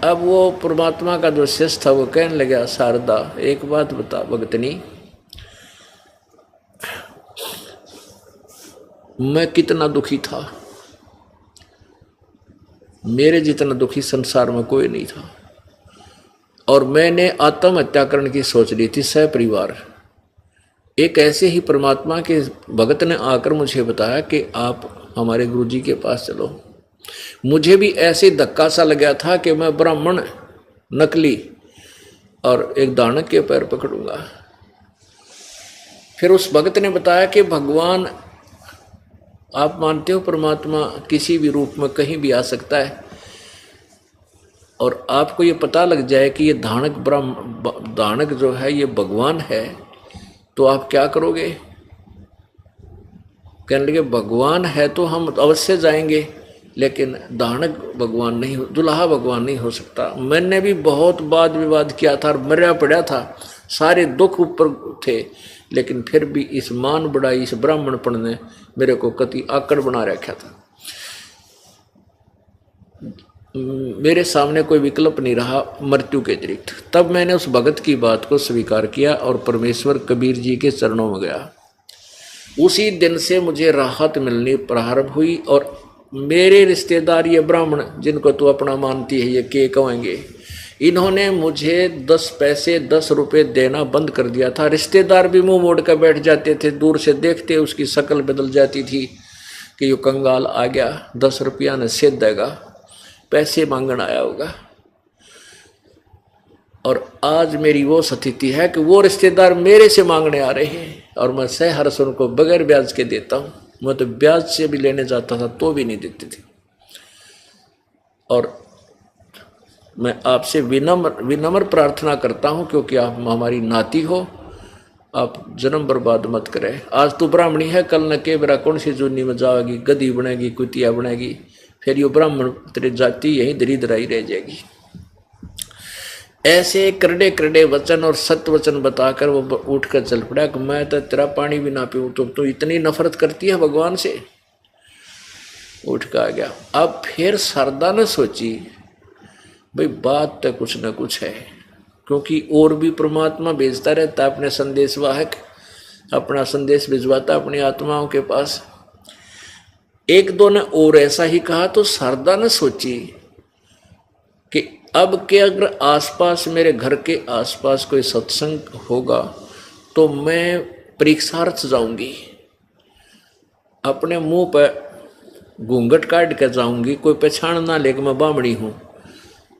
अब वो परमात्मा का जो शिष्य था वो कहने लगा, शारदा एक बात बता भगतनी, मैं कितना दुखी था, मेरे जितना दुखी संसार में कोई नहीं था, और मैंने आत्महत्या करने की सोच ली थी सपरिवार। एक ऐसे ही परमात्मा के भगत ने आकर मुझे बताया कि आप हमारे गुरुजी के पास चलो। मुझे भी ऐसे धक्का सा लगा था कि मैं ब्राह्मण नकली और एक दानव के पैर पकड़ूंगा। फिर उस भगत ने बताया कि भगवान, आप मानते हो परमात्मा किसी भी रूप में कहीं भी आ सकता है, और आपको ये पता लग जाए कि ये दानक जो है ये भगवान है, तो आप क्या करोगे? कहने लगे भगवान है तो हम अवश्य जाएंगे, लेकिन दानक भगवान नहीं, दुल्हा भगवान नहीं हो सकता। मैंने भी बहुत वाद विवाद किया था और मरा पड़ा था, सारे दुख ऊपर थे, लेकिन फिर भी इस मान बढ़ाई, इस ब्राह्मणपण ने मेरे को कति आकड़ बना रखा था। मेरे सामने कोई विकल्प नहीं रहा मृत्यु के अतिरिक्त। तब मैंने उस भगत की बात को स्वीकार किया और परमेश्वर कबीर जी के चरणों में गया। उसी दिन से मुझे राहत मिलनी प्रारंभ हुई, और मेरे रिश्तेदार ये ब्राह्मण जिनको तू अपना मानती है, ये के कहेंगे, इन्होंने मुझे 10 पैसे 10 रुपए देना बंद कर दिया था। रिश्तेदार भी मुंह मोड़ कर बैठ जाते थे, दूर से देखते उसकी शक्ल बदल जाती थी कि यो कंगाल आ गया, 10 रुपया ने सेध देगा, पैसे मांगन आया होगा। और आज मेरी वो स्थिति है कि वो रिश्तेदार मेरे से मांगने आ रहे हैं, और मैं सहर्ष उनको बगैर ब्याज के देता हूँ। मैं तो ब्याज से भी लेने जाता था तो भी नहीं देते थे। और मैं आपसे विनम्र प्रार्थना करता हूँ, क्योंकि आप हमारी नाती हो, आप जन्म बर्बाद मत करें। आज तू ब्राह्मणी है, कल न के बेरा कौन सी जूनी में जाएगी, गधी बनेगी, कुतिया बनेगी, फिर ये ब्राह्मण तेरी जाति यही दरिद्राई रह जाएगी। ऐसे करड़े करड़े वचन और सत्य वचन बताकर वो उठकर चल पड़ा कि मैं तो तेरा पानी भी ना पीऊँ, तो इतनी नफरत करती है भगवान से। उठ कर आ गया। अब फिर शारदा ने सोची, भाई बात तो कुछ न कुछ है, क्योंकि और भी परमात्मा भेजता रहता है अपने संदेशवाहक, अपना संदेश भिजवाता अपनी आत्माओं के पास। एक दो ने और ऐसा ही कहा, तो शारदा ने सोची कि अब के अगर आसपास, मेरे घर के आसपास कोई सत्संग होगा तो मैं परीक्षार्थ जाऊंगी, अपने मुंह पर घूंघट काट कर जाऊंगी, कोई पहचान ना ले कि मैं बामणी हूं।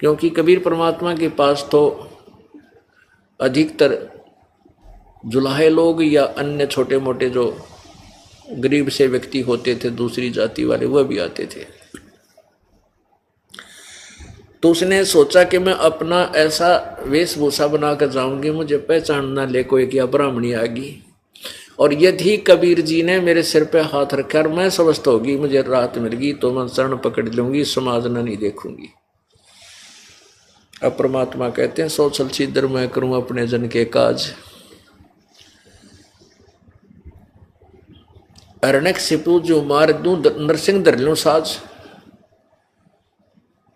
क्योंकि कबीर परमात्मा के पास तो अधिकतर जुलाहे लोग या अन्य छोटे मोटे जो गरीब से व्यक्ति होते थे, दूसरी जाति वाले, वह भी आते थे। तो उसने सोचा कि मैं अपना ऐसा वेशभूषा बनाकर जाऊंगी, मुझे पहचान ना ले कोई क्या ब्राह्मणी आ गई। और यदि कबीर जी ने मेरे सिर पे हाथ रखा और मैं स्वस्थ होगी, मुझे राहत मिल गई, तो मैं चरण पकड़ लूंगी, समाज न नहीं देखूंगी। अब परमात्मा कहते हैं, सो चल छिदर मैं करूं अपने जन के काज, अरणक सिपू जो मार दूं नरसिंह धर लूं साज।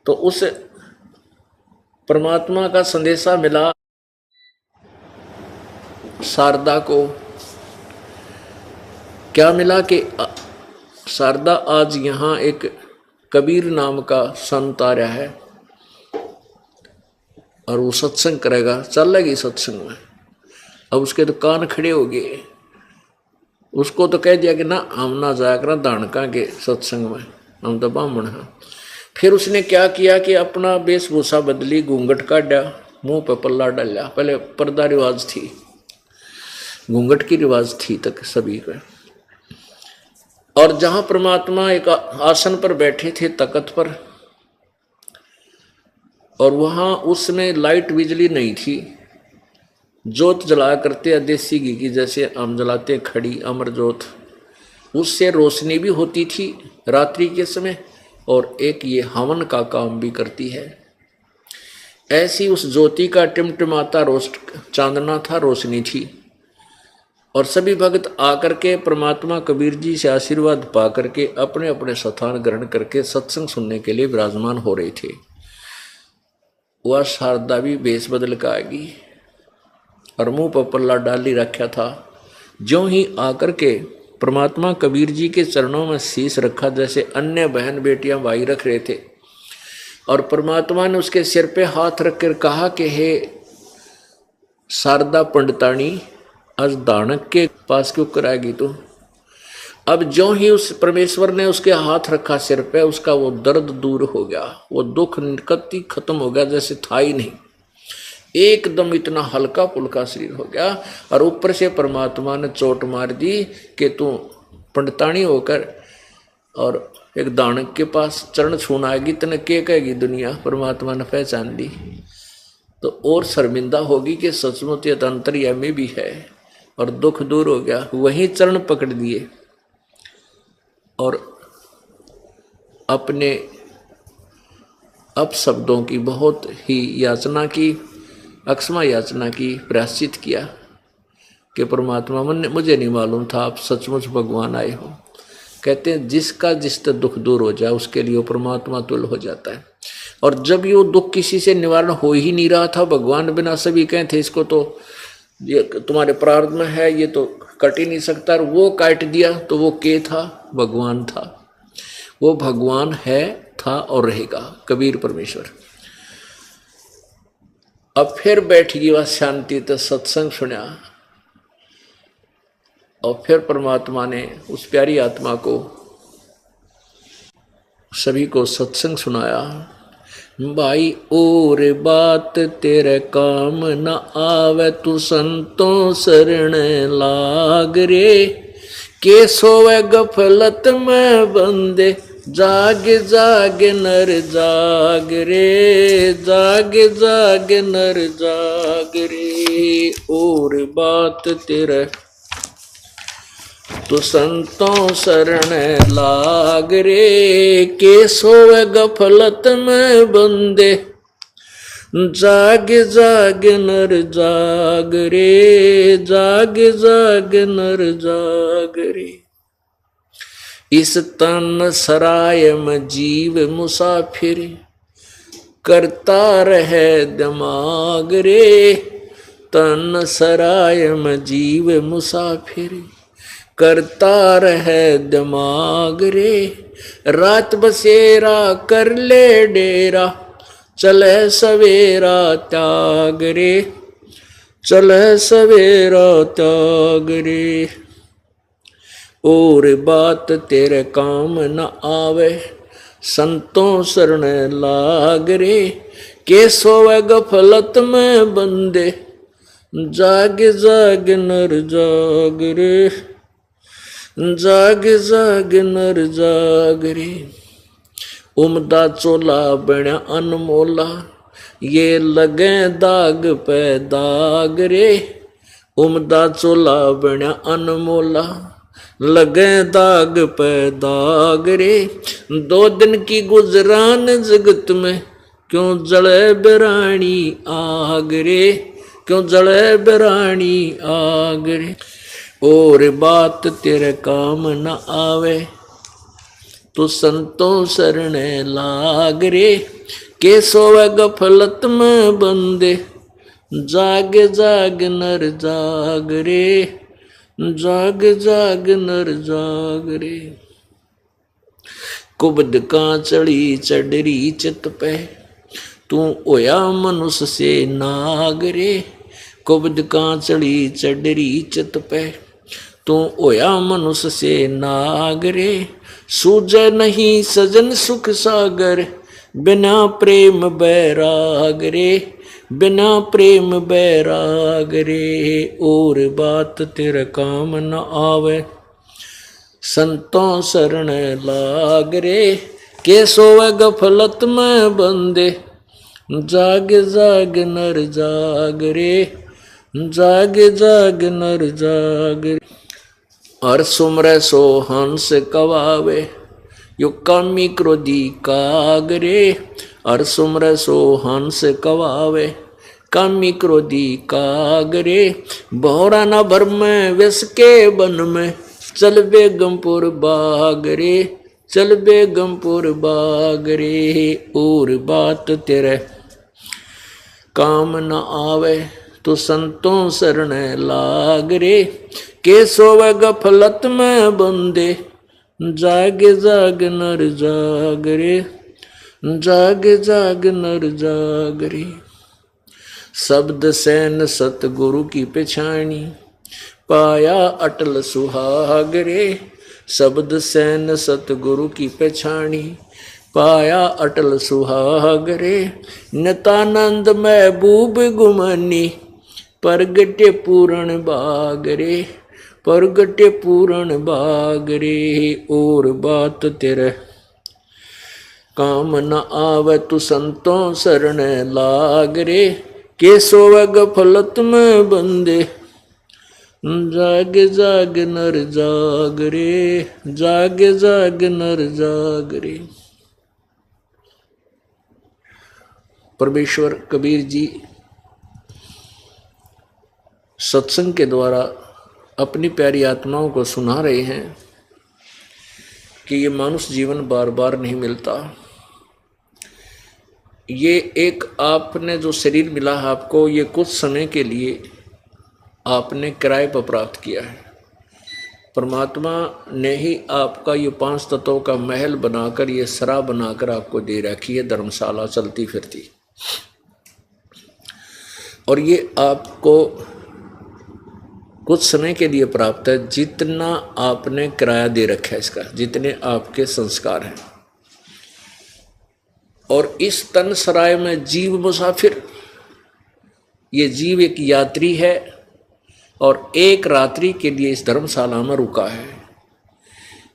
तो उस परमात्मा का संदेशा मिला शारदा को। क्या मिला कि शारदा आज यहाँ एक कबीर नाम का संत आ रहा है और वो सत्संग करेगा, चल लगी सत्संग में। अब उसके तो कान खड़े हो गए। उसको तो कह दिया कि ना हम ना जाया करा दानका के सत्संग में, हम तो ब्राह्मण हैं। फिर उसने क्या किया कि अपना वेशभूषा बदली, घूंघट काटा, मुंह पर पल्ला डाला। पहले पर्दा रिवाज थी, घूंघट की रिवाज थी तक सभी का। और जहां परमात्मा एक आसन पर बैठे थे तख्त पर, और वहां उसमें लाइट बिजली नहीं थी, जोत जलाया करते देसी घी की, जैसे हम जलाते खड़ी अमर जोत, उससे रोशनी भी होती थी रात्रि के समय, और एक ये हवन का काम भी करती है। ऐसी उस ज्योति का टिमटिमाता चांदना था, रोशनी थी। और सभी भक्त आकर के परमात्मा कबीर जी से आशीर्वाद पा करके अपने अपने स्थान ग्रहण करके सत्संग सुनने के लिए विराजमान हो रहे थे। वह शारदा भी भेष बदल का आएगी और मुंह पर पल्ला डाल ही रखा था। ज्यों ही आकर के परमात्मा कबीर जी के चरणों में शीश रखा, जैसे अन्य बहन बेटियां भाई रख रहे थे, और परमात्मा ने उसके सिर पे हाथ रख कर कहा कि हे शारदा पंडितानी, आज दानक के पास क्यों कराएगी तू। अब जो ही उस परमेश्वर ने उसके हाथ रखा सिर पे, उसका वो दर्द दूर हो गया, वो दुख निकत्ती खत्म हो गया, जैसे था ही नहीं। एकदम इतना हल्का पुल्का शरीर हो गया। और ऊपर से परमात्मा ने चोट मार दी कि तू पंडितानी होकर और एक दानक के पास चरण छूना आएगी, तने क्या कहेगी दुनिया। परमात्मा ने पहचान ली तो और शर्मिंदा होगी कि सचमुच ये अंतर्यामी भी है, और दुख दूर हो गया। वहीं चरण पकड़ दिए और अपने अपशब्दों की बहुत ही याचना की, अक्षमा याचना की, प्रायश्चित किया कि परमात्मा मुझे नहीं मालूम था आप सचमुच भगवान आए हो। कहते हैं जिसका जिससे दुख दूर हो जाए उसके लिए वो परमात्मा तुल्य हो जाता है। और जब ये दुख किसी से निवारण हो ही नहीं रहा था, भगवान बिना सभी कहे थे इसको तो ये तुम्हारे प्रारब्ध में है, ये तो कट ही नहीं सकता, और वो काट दिया तो वो के था, भगवान था। वो भगवान है, था और रहेगा, कबीर परमेश्वर। अब फिर बैठ गई वह शांति, तो सत्संग सुना, और फिर परमात्मा ने उस प्यारी आत्मा को सभी को सत्संग सुनाया। भाई और बात तेरे काम न आवे, तू संतों शरण लाग रे। के सोवे गफलत में बंदे, जाग जाग नर जाग रे, जाग जाग नर जाग रे। और बात तेरे तो संतों शरण लाग रे। के सोवे गफलत में बंदे, जाग जाग नर जाग रे, जाग जाग नर जाग रे। इस तन सराय में जीव मुसाफिर, करता रहे दिमाग रे। तन सराय में जीव मुसाफिर, करता रहे दिमाग रे। रात बसेरा कर ले डेरा, चले सवेरा त्याग रे, चले सवेरा त्याग रे। और बात तेरे काम न आवे, संतों शरण लाग रे। के सोवे गफलत में बंदे, जाग जाग नर जाग रे, जाग जाग नर जाग रे। उमदा चोला बना अनमोला, ये लगे दाग पे दाग रे। उमदा चोला बना अनमोला, लगे दाग पे दाग रे। 2 दिन की गुजरान जगत में, क्यों जले बिरानी आग रे, क्यों जले बिरानी आग रे। और बात तेरे काम न आवे, तो संतों शरण लाग रे। के सोवे गफलत में बंदे, जाग जाग नर जाग रे, जाग जाग नर जाग रे। कुबद का चढ़ी चढ़री चित पे, तू होया मनुष्य से नाग रे। कुबद का चढ़ी चढ़री चित पे, तू होया मनुष्य से नाग रे। सूझे नहीं सजन सुख सागर, बिना प्रेम बैराग रे, बिना प्रेम बैराग रे। और बात तेरे काम न आवे, संतों शरण लाग रे। के सोवे गफलत में बंदे, जाग जाग नर जाग रे, जाग जाग नर जाग रे। हर सुमरे सो हंस कवावे, यो कामी क्रोधी काग रे। हर सुमरे सो हंस कवावे, कामी क्रोधी काग रे। भौरा न भर में विष के बन में, चल बेगमपुर बाग रे, चल बेगमपुर बाग रे। और बात तेरे काम न आवे तो संतों शरण लाग रे, के सोवे गफलत में बंदे, जाग जाग नर जाग रे, जाग जाग नर जाग रे। शब्द सैन सतगुरु की पेछानी, पाया अटल सुहाग रे, शब्द सैन सतगुरु की पेछानी, पाया अटल सुहाग रे। नितानंद महबूब गुमानी, परगटे पूर्ण बाग रे, परगटे पूर्ण बाग रे। और बात तेरे काम न आवे तू संतों शरण लाग रे, के सोवे गफलत में बंदे, जाग जाग नर जाग रे, जाग जाग नर जाग रे। परमेश्वर कबीर जी सत्संग के द्वारा अपनी प्यारी आत्माओं को सुना रहे हैं कि ये मनुष्य जीवन बार बार नहीं मिलता। ये एक आपने जो शरीर मिला है आपको, ये कुछ समय के लिए आपने किराए पर प्राप्त किया है। परमात्मा ने ही आपका ये 5 तत्वों का महल बनाकर, ये सरा बनाकर आपको दे रखी है, धर्मशाला चलती फिरती। और ये आपको कुछ समय के लिए प्राप्त है, जितना आपने किराया दे रखा है इसका, जितने आपके संस्कार हैं। और इस तन सराय में जीव मुसाफिर, ये जीव एक यात्री है और एक रात्रि के लिए इस धर्मशाला में रुका है।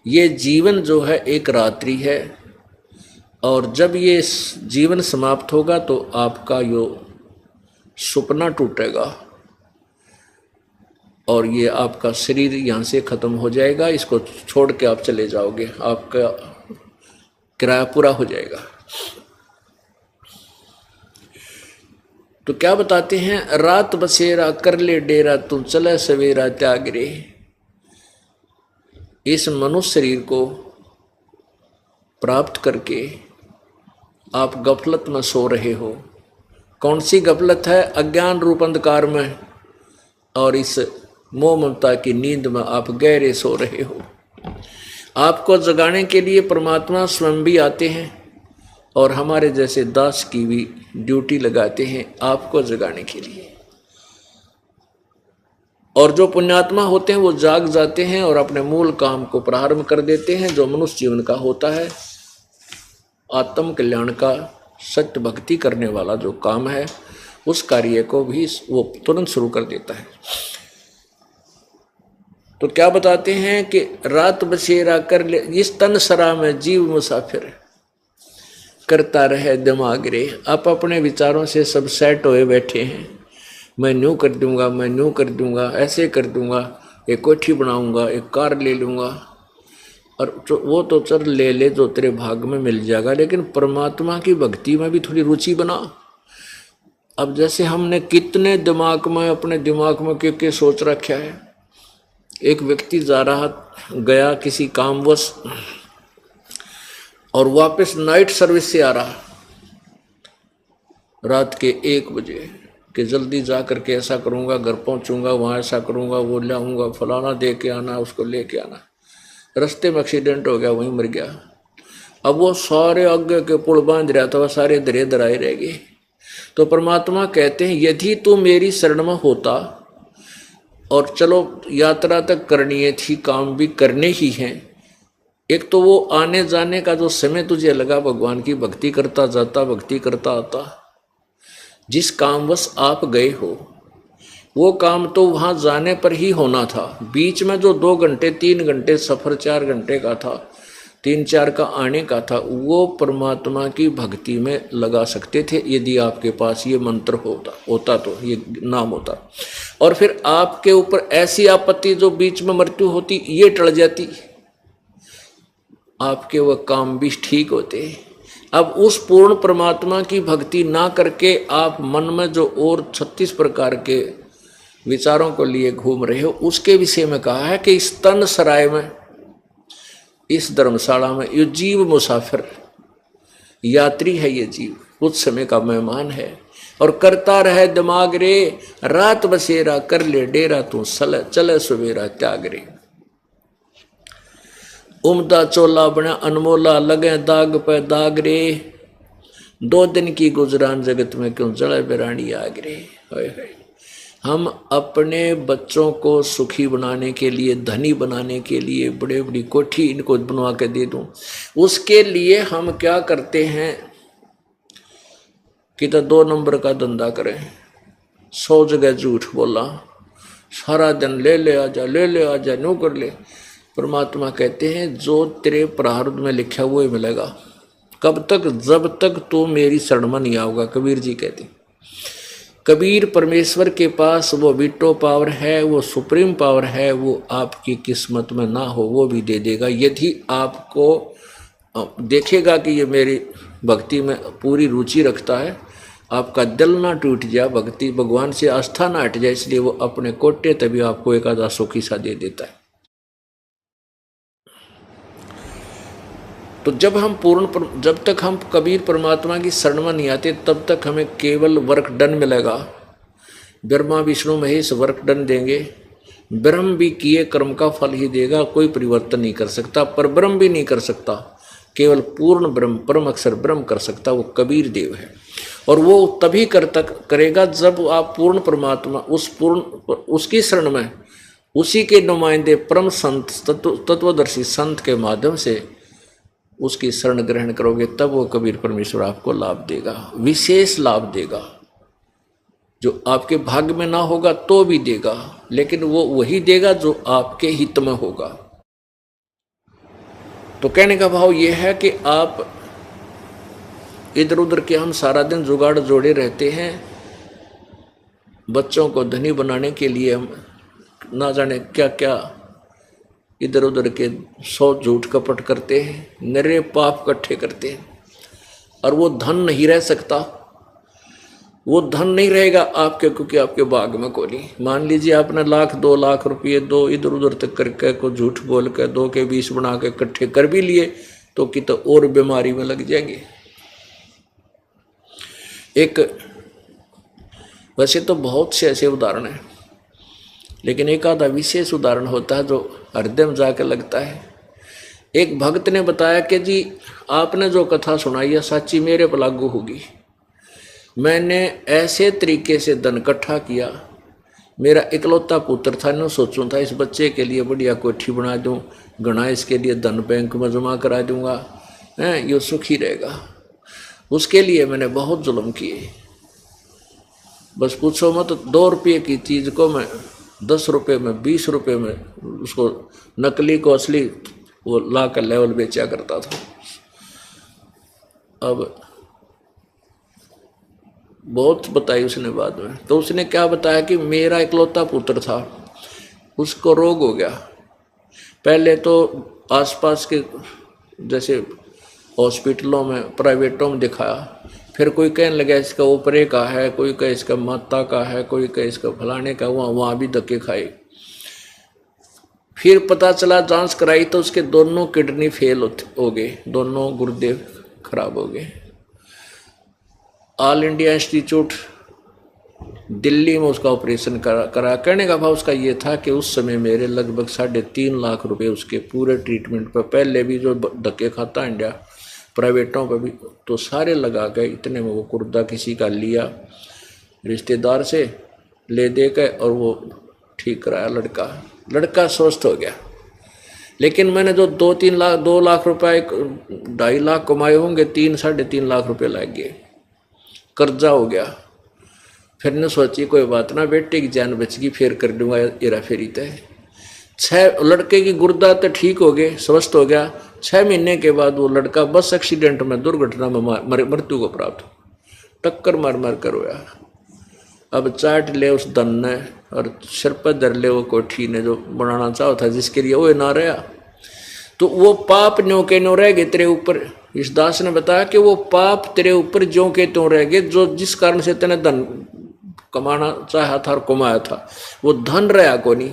ये जीवन जो है एक रात्रि है, और जब ये जीवन समाप्त होगा तो आपका यो सपना टूटेगा और ये आपका शरीर यहाँ से खत्म हो जाएगा। इसको छोड़ के आप चले जाओगे, आपका किराया पूरा हो जाएगा। तो क्या बताते हैं, रात बसेरा कर ले डेरा, तू चले सवेरा त्याग रे। इस मनुष्य शरीर को प्राप्त करके आप गफलत में सो रहे हो। कौन सी गफलत है? अज्ञान रूप अंधकार में और इस मोह ममता की नींद में आप गहरे सो रहे हो। आपको जगाने के लिए परमात्मा स्वयं भी आते हैं और हमारे जैसे दास की भी ड्यूटी लगाते हैं आपको जगाने के लिए। और जो पुण्यात्मा होते हैं वो जाग जाते हैं और अपने मूल काम को प्रारंभ कर देते हैं, जो मनुष्य जीवन का होता है, आत्म कल्याण का, सत्य भक्ति करने वाला जो काम है, उस कार्य को भी वो तुरंत शुरू कर देता है। तो क्या बताते हैं कि रात बसेरा कर ले, इस तन सरा में जीव मुसाफिर, करता रहे दिमाग रे। आप अपने विचारों से सब सेट होए बैठे हैं, मैं न्यू कर दूंगा, मैं न्यू कर दूंगा, ऐसे कर दूंगा, एक कोठी बनाऊंगा, एक कार ले लूंगा, और वो तो चल ले ले जो तेरे भाग में मिल जाएगा, लेकिन परमात्मा की भक्ति में भी थोड़ी रुचि बना। अब जैसे हमने कितने दिमाग में, अपने दिमाग में क्या सोच रखा है। एक व्यक्ति जा रहा गया किसी कामवश और वापस नाइट सर्विस से आ रहा रात के 1 बजे कि जल्दी जा करके ऐसा करूंगा, घर पहुंचूंगा, वहां ऐसा करूंगा, वो ले आऊंगा, फलाना दे के आना, उसको लेके आना। रास्ते में एक्सीडेंट हो गया, वहीं मर गया। अब वो सारे आगे के पुल बांध रहा था, वह सारे दरे दराए रह गए। तो परमात्मा कहते हैं, यदि तू मेरी शरण में होता, और चलो यात्रा तक करनी थी, काम भी करने ही हैं, एक तो वो आने जाने का जो समय तुझे लगा, भगवान की भक्ति करता जाता, भक्ति करता आता। जिस कामवश आप गए हो वो काम तो वहां जाने पर ही होना था। बीच में जो 2 घंटे 3 घंटे सफर, 4 घंटे का था, 3-4 का आने का था, वो परमात्मा की भक्ति में लगा सकते थे यदि आपके पास ये मंत्र होता तो, ये नाम होता। और फिर आपके ऊपर ऐसी आपत्ति जो बीच में मृत्यु होती, ये टल जाती, आपके वह काम भी ठीक होते। अब उस पूर्ण परमात्मा की भक्ति ना करके आप मन में जो और 36 प्रकार के विचारों को लिए घूम रहे हो, उसके विषय में कहा है कि इस तन सराय में, इस धर्मशाला में, ये जीव मुसाफिर यात्री है। ये जीव कुछ समय का मेहमान है। और करता रहे दिमाग रे, रात बसेरा कर ले डेरा, तू चले सवेरा त्याग रे। उमदा चोला बना अनमोला, लगे दाग पे दाग रे, 2 दिन की गुजरान जगत में क्यों जड़े बिरानी आग रे। हम अपने बच्चों को सुखी बनाने के लिए, धनी बनाने के लिए बड़े बड़ी कोठी इनको बनवा के दे दूं, उसके लिए हम क्या करते हैं कि तो 2 नंबर का धंधा करें, 100 जगह झूठ बोला, सारा दिन ले ले आजा, ले ले आजा, नो कर ले। परमात्मा कहते हैं जो तेरे प्रारब्ध में लिखा हुआ ही मिलेगा। कब तक? जब तक तू मेरी शरण में नहीं आओगा। कबीर जी कहते, कबीर परमेश्वर के पास वो वीटो पावर है, वो सुप्रीम पावर है, वो आपकी किस्मत में ना हो वो भी दे देगा, यदि आपको देखेगा कि ये मेरी भक्ति में पूरी रुचि रखता है, आपका दिल ना टूट जाए, भक्ति भगवान से आस्था ना हट जाए, इसलिए वो अपने कोटे तभी आपको एक आधा सुखी सा दे देता है। तो जब तक हम कबीर परमात्मा की शरण में नहीं आते, तब तक हमें केवल वर्क डन मिलेगा। ब्रह्मा विष्णु महेश वर्क डन देंगे, ब्रह्म भी किए कर्म का फल ही देगा, कोई परिवर्तन नहीं कर सकता, पर ब्रह्म भी नहीं कर सकता, केवल पूर्ण ब्रह्म परम अक्षर ब्रह्म कर सकता, वो कबीर देव है। और वो तभी करेगा जब आप पूर्ण परमात्मा उसकी शरण में, उसी के नुमाइंदे परम संत तत्वदर्शी संत के माध्यम से उसकी शरण ग्रहण करोगे, तब वो कबीर परमेश्वर आपको लाभ देगा, विशेष लाभ देगा, जो आपके भाग्य में ना होगा तो भी देगा, लेकिन वो वही देगा जो आपके हित में होगा। तो कहने का भाव ये है कि आप इधर उधर के हम सारा दिन जुगाड़ जोड़े रहते हैं, बच्चों को धनी बनाने के लिए हम ना जाने क्या क्या इधर उधर के 100 झूठ कपट करते हैं, नरे पाप इकट्ठे करते हैं, और वो धन नहीं रह सकता, वो धन नहीं रहेगा आपके, क्योंकि आपके भाग में कोई नहीं। मान लीजिए आपने 1,00,000 2,00,000 रुपये दो इधर उधर तक करके को झूठ बोल के 2 के 20 बना के इकट्ठे कर भी लिए, तो कि तो और बीमारी में लग जाएंगे। एक वैसे तो बहुत से ऐसे उदाहरण हैं, लेकिन एक आधा विशेष उदाहरण होता है जो हृदय में जाकर लगता है। एक भक्त ने बताया कि जी आपने जो कथा सुनाई है सच्ची मेरे पर लागू होगी। मैंने ऐसे तरीके से धन इकट्ठा किया, मेरा इकलौता पुत्र था, न सोचूं था इस बच्चे के लिए बढ़िया कोठी बना दूं, घना इसके लिए धन बैंक में जमा करा दूंगा, ये सुखी रहेगा। उसके लिए मैंने बहुत जुल्म किए, बस पूछो मत। 2 रुपये की चीज़ को मैं 10 रुपये में 20 रुपये में उसको नकली को असली वो ला कर लेवल बेचा करता था। अब बहुत बताई उसने बाद में, तो उसने क्या बताया कि मेरा इकलौता पुत्र था, उसको रोग हो गया। पहले तो आसपास के जैसे हॉस्पिटलों में प्राइवेटों में दिखाया, फिर कोई कहने लगा इसका ऊपरे का है, कोई कहे इसका माता का है, कोई कहे इसका फलाने का, वहाँ भी धक्के खाए। फिर पता चला जांच कराई तो उसके दोनों किडनी फेल हो गए, दोनों गुर्दे खराब हो गए। ऑल इंडिया इंस्टीट्यूट दिल्ली में उसका ऑपरेशन करा। करने का भाव उसका ये था कि उस समय मेरे लगभग 3.5 लाख रुपए उसके पूरे ट्रीटमेंट पर, पहले भी जो धक्के खाता इंडिया प्राइवेटों पर भी, तो सारे लगा गए। इतने में वो कुर्दा किसी का लिया रिश्तेदार से ले दे के, और वो ठीक कराया। लड़का स्वस्थ हो गया। लेकिन मैंने जो 2 लाख रुपए 2.5 लाख कमाए होंगे, 3-3.5 लाख रुपए लग गए, कर्जा हो गया। फिर ने सोची कोई बात ना, बेटे की जान बच गई, फिर कर दूंगा हेरा फेरी तय। 6 लड़के की गुर्दा तो ठीक हो गए, स्वस्थ हो गया। 6 महीने के बाद वो लड़का बस एक्सीडेंट में, दुर्घटना में मृत्यु को प्राप्त, टक्कर मार कर रोया। अब चाट ले उस धन ने और सिर पर धर ले वो कोठी ने जो बनाना चाहा था, जिसके लिए वो ना रहा। तो वो पाप न्यों के न्यों रह गए तेरे ऊपर। इस दास ने बताया कि वो पाप तेरे ऊपर ज्यों के त्यों रह गए, जो जिस कारण से तेने धन कमाना चाहा था और कमाया था, वो धन रहा को नहीं,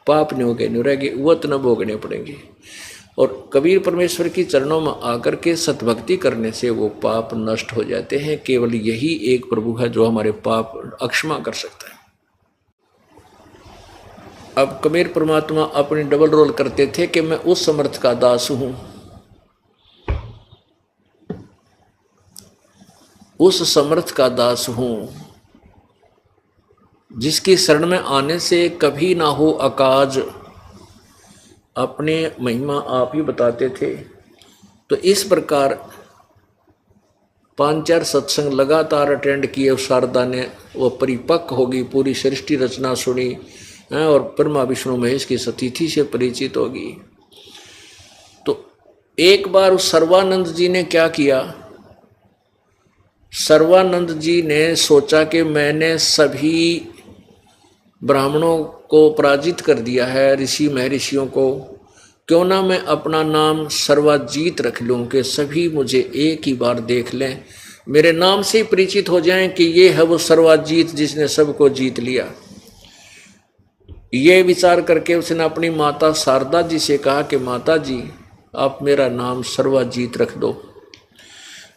पाप न्यों के न्यों रह गए, वो तना भोगने पड़ेंगे। और कबीर परमेश्वर की चरणों में आकर के सतभक्ति करने से वो पाप नष्ट हो जाते हैं। केवल यही एक प्रभु है जो हमारे पाप अक्षमा कर सकता है। अब कबीर परमात्मा अपनी डबल रोल करते थे कि मैं उस समर्थ का दास हूं, उस समर्थ का दास हूं जिसकी शरण में आने से कभी ना हो अकाज। अपने महिमा आप ही बताते थे। तो इस प्रकार 5-4 सत्संग लगातार अटेंड किए। शारदा ने वो परिपक्व होगी, पूरी सृष्टि रचना सुनी और ब्रह्मा विष्णु महेश की सतिथि से परिचित होगी। तो एक बार उस सर्वानंद जी ने क्या किया, सर्वानंद जी ने सोचा कि मैंने सभी ब्राह्मणों को पराजित कर दिया है, ऋषि महर्षियों को, क्यों ना मैं अपना नाम सर्वाजीत रख लूं कि सभी मुझे एक ही बार देख लें, मेरे नाम से ही परिचित हो जाएं कि ये है वो सर्वाजीत जिसने सबको जीत लिया। ये विचार करके उसने अपनी माता शारदा जी से कहा कि माता जी आप मेरा नाम सर्वाजीत रख दो।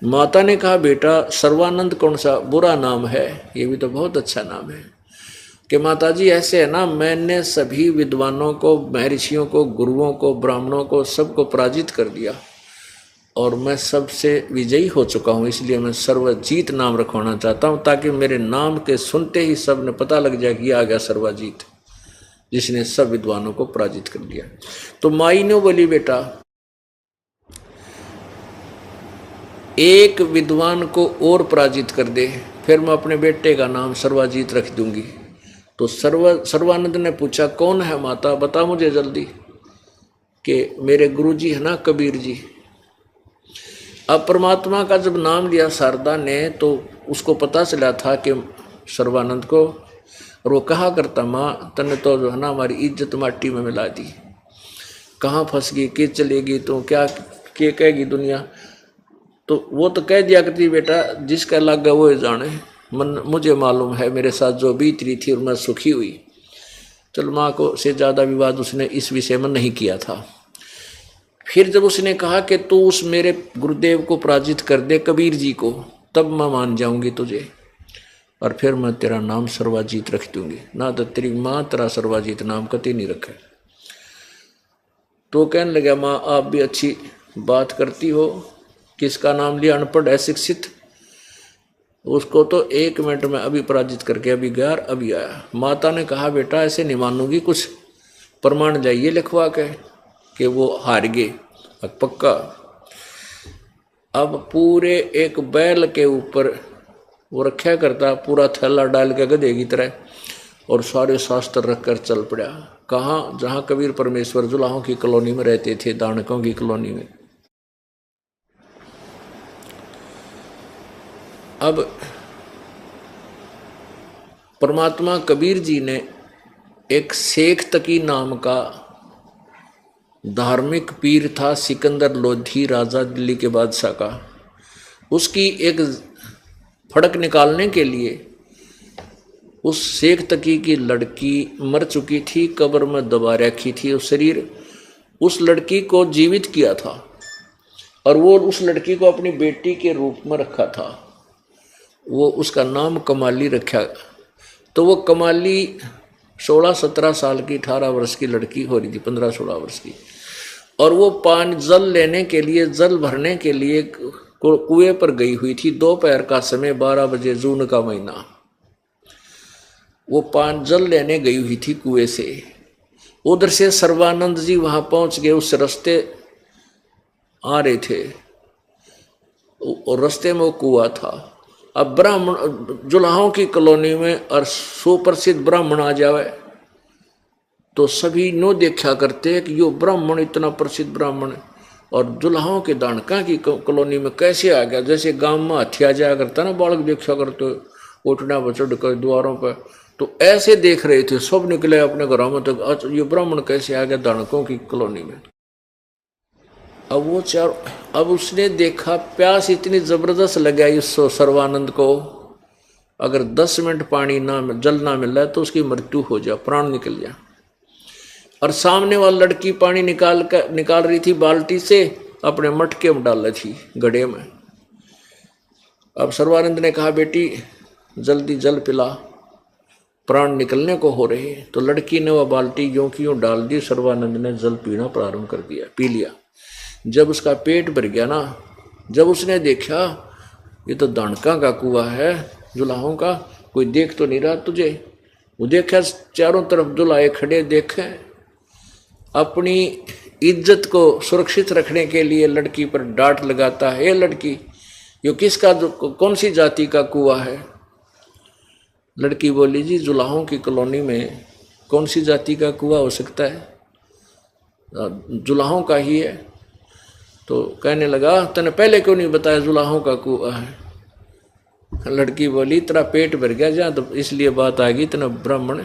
माता ने कहा बेटा सर्वानंद कौन सा बुरा नाम है, ये भी तो बहुत अच्छा नाम है। कि माता जी ऐसे है ना, मैंने सभी विद्वानों को, महर्षियों को, गुरुओं को, ब्राह्मणों को, सबको पराजित कर दिया और मैं सबसे विजयी हो चुका हूँ, इसलिए मैं सर्वजीत नाम रखवाना चाहता हूँ ताकि मेरे नाम के सुनते ही सब ने पता लग जाए कि आ गया सर्वजीत जिसने सब विद्वानों को पराजित कर दिया। तो माई ने बोली बेटा एक विद्वान को और पराजित कर दे, फिर मैं अपने बेटे का नाम सर्वजीत रख दूंगी। तो सर्वानंद ने पूछा कौन है माता, बता मुझे जल्दी। कि मेरे गुरुजी है ना कबीर जी। अब परमात्मा का जब नाम लिया शारदा ने तो उसको पता चला था कि सर्वानंद को, और वो कहा करता माँ तने तो जो है ना हमारी इज्जत माटी में मिला दी, कहाँ फंस गई, कि चलेगी तो क्या कहेगी दुनिया। तो वो तो कह दिया करती बेटा जिसका लग गया वो जाने, मन मुझे मालूम है मेरे साथ जो बीत रही थी और मैं सुखी हुई। चल माँ को से ज़्यादा विवाद उसने इस विषय में नहीं किया था। फिर जब उसने कहा कि तू उस मेरे गुरुदेव को पराजित कर दे कबीर जी को, तब मैं मान जाऊंगी तुझे और फिर मैं तेरा नाम सर्वजीत रख दूंगी, ना तो तेरी माँ तेरा सर्वजीत नाम कभी नहीं रखे। तो कहने लगा माँ आप भी अच्छी बात करती हो, किसका नाम लिया, अनपढ़ अशिक्षित, उसको तो 1 मिनट में अभी पराजित करके अभी गया अभी आया। माता ने कहा बेटा ऐसे नहीं मानूंगी, कुछ प्रमाण जाइए लिखवा के कि वो हार गए पक्का। अब पूरे एक बैल के ऊपर वो रखा करता, पूरा थैला डाल के गधे की तरह, और सारे शास्त्र रखकर चल पड़ा। कहाँ, जहाँ कबीर परमेश्वर जुलाहों की कॉलोनी में रहते थे, दानकों की कॉलोनी में। अब परमात्मा कबीर जी ने एक शेख तकी नाम का धार्मिक पीर था, सिकंदर लोधी राजा दिल्ली के बादशाह का, उसकी एक फड़क निकालने के लिए उस शेख तकी की लड़की मर चुकी थी, कब्र में दबा रखी थी, उस शरीर उस लड़की को जीवित किया था और वो उस लड़की को अपनी बेटी के रूप में रखा था। वो उसका नाम कमाली रखा। तो वो कमाली 16-17 साल की, 18 वर्ष की लड़की हो रही थी, 15-16 वर्ष की, और वो पानी जल लेने के लिए, जल भरने के लिए कुएं पर गई हुई थी। दोपहर का समय, 12 बजे, जून का महीना। वो पानी जल लेने गई हुई थी कुएं से। उधर से सर्वानंद जी वहां पहुंच गए, उस रास्ते आ रहे थे और रास्ते में वो कुआं था। अब ब्राह्मण जुलाहों की कॉलोनी में और सुप्रसिद्ध ब्राह्मण आ जावे तो सभी नो देखा करते हैं कि यो ब्राह्मण इतना प्रसिद्ध ब्राह्मण है, और जुलाहों के दानका की कॉलोनी में कैसे आ गया। जैसे गांव में हाथी आ जाया करता ना, बालक देखा करते उठना बचड़ कर द्वारों पर, तो ऐसे देख रहे थे। सब निकले अपने घरों में, तो अच्छा ये ब्राह्मण कैसे आ गया दानकों की कॉलोनी में। अब उसने देखा प्यास इतनी जबरदस्त लगाई उस सर्वानंद को, अगर 10 मिनट पानी ना जल ना मिल रहा है तो उसकी मृत्यु हो जाए, प्राण निकल जाए। और सामने वाली लड़की पानी निकाल रही थी बाल्टी से, अपने मटके में डाल रही थी गड्ढे में। अब सर्वानंद ने कहा, बेटी जल्दी जल पिला, प्राण निकलने को हो रहे। तो लड़की ने वह बाल्टी यूं की यूं डाल दी। सर्वानंद ने जल पीना प्रारंभ कर दिया, पी लिया। जब उसका पेट भर गया ना, जब उसने देखा ये तो दानका का कुआं है, जुलाहों का, कोई देख तो नहीं रहा तुझे। वो देखा चारों तरफ जुलाहे खड़े देखे। अपनी इज्जत को सुरक्षित रखने के लिए लड़की पर डांट लगाता है, ये लड़की यो किसका, कौन सी जाति का कुआं है। लड़की बोली, जी जुलाहों की कॉलोनी में कौन सी जाति का कुआं हो सकता है, जुलाहों का ही है। तो कहने लगा, तने पहले क्यों नहीं बताया जुलाहों का कुआं है। लड़की बोली, तेरा पेट भर गया जहाँ, तो इसलिए बात आ गई। तेना ब्राह्मण,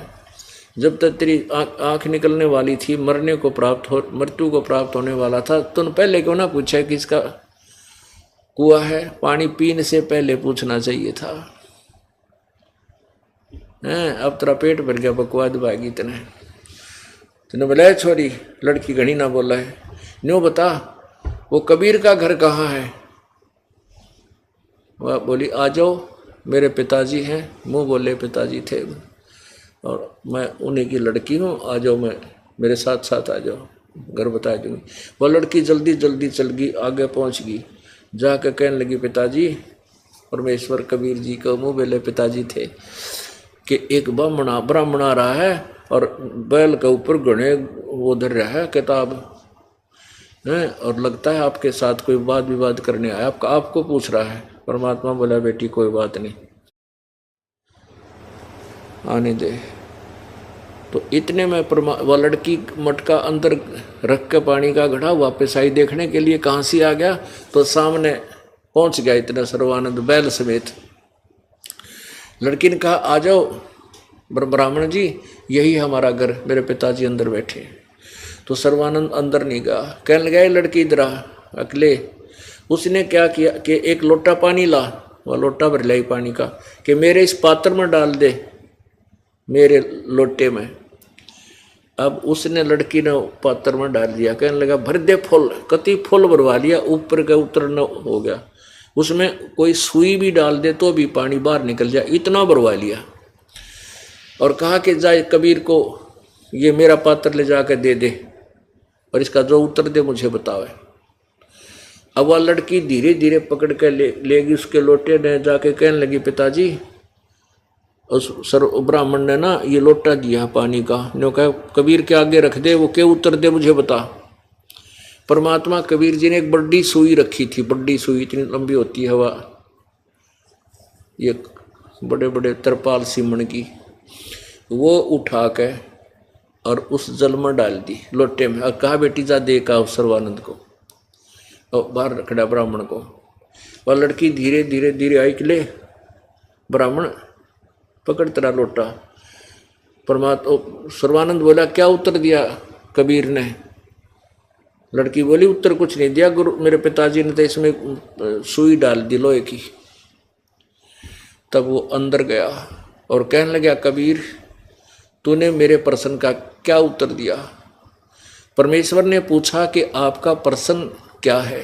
जब तक तेरी आँख निकलने वाली थी, मृत्यु को प्राप्त होने वाला था, तूने पहले क्यों ना पूछा कि इसका कुआं है। पानी पीने से पहले पूछना चाहिए था। अब तेरा पेट भर गया, बकवाद भागी तने बोला, छोरी लड़की घनी ना बोला है, न्यों बता वो कबीर का घर कहाँ है। वह बोली, आ जाओ, मेरे पिताजी हैं। मुँह बोले पिताजी थे और मैं उन्हीं की लड़की हूँ, आ जाओ, मेरे साथ साथ आ जाओ, घर बता दूँगी। वह लड़की जल्दी जल्दी चल गई, आगे पहुँच गई, जाकर कहने लगी, पिताजी, परमेश्वर कबीर जी को मुँह बोले पिताजी थे कि एक ब्राह्मण आ रहा है और बैल के ऊपर घने वो धर रहा है किताब है, और लगता है आपके साथ कोई वाद विवाद करने आया, आपको पूछ रहा है। परमात्मा बोला, बेटी कोई बात नहीं, आने दे। तो इतने में वह लड़की मटका अंदर रख के पानी का घड़ा वापस आई देखने के लिए, कहाँ से आ गया, तो सामने पहुंच गया इतना सर्वानंद बैल समेत। लड़की ने कहा, आ जाओ ब्राह्मण जी, यही हमारा घर, मेरे पिताजी अंदर बैठे। तो सर्वानंद अंदर नहीं गया, कहने लगा, लड़की इधर आ अकेले। उसने क्या किया कि एक लोटा पानी ला, वह लोटा भर लाई पानी का, कि मेरे इस पात्र में डाल दे, मेरे लोटे में। अब उसने लड़की ने पात्र में डाल दिया, कहने लगा, भर दे फुल। कति फुल भरवा लिया, ऊपर का उतर न हो गया, उसमें कोई सुई भी डाल दे तो भी पानी बाहर निकल जाए, इतना भरवा लिया। और कहा कि जाए कबीर को ये मेरा पात्र ले जाकर दे दे और इसका जो उत्तर दे मुझे बतावे। अब वह लड़की धीरे धीरे पकड़ कर लेगी उसके लोटे ने, जाके कहने लगी, पिताजी, उस ब्राह्मण ने ना ये लोटा दिया पानी का, ने कहा कबीर के आगे रख दे, वो क्या उत्तर दे मुझे बता। परमात्मा कबीर जी ने एक बड़ी सुई रखी थी, बड़ी सुई इतनी लंबी होती है हवा, ये बड़े बड़े तरपाल सीमण की, वो उठा के और उस जल में डाल दी लोटे में, और कहा, बेटी जा दे का सर्वानंद को, और बाहर रखड़ा ब्राह्मण को। वह लड़की धीरे धीरे धीरे आई कि ले ब्राह्मण पकड़ तेरा लोटा। परमात्मा सर्वानंद बोला, क्या उत्तर दिया कबीर ने। लड़की बोली, उत्तर कुछ नहीं दिया गुरु, मेरे पिताजी ने तो इसमें सुई डाल दी लोहे की। तब वो अंदर गया और कहने लगा, कबीर तूने मेरे प्रश्न का क्या उत्तर दिया। परमेश्वर ने पूछा कि आपका प्रश्न क्या है।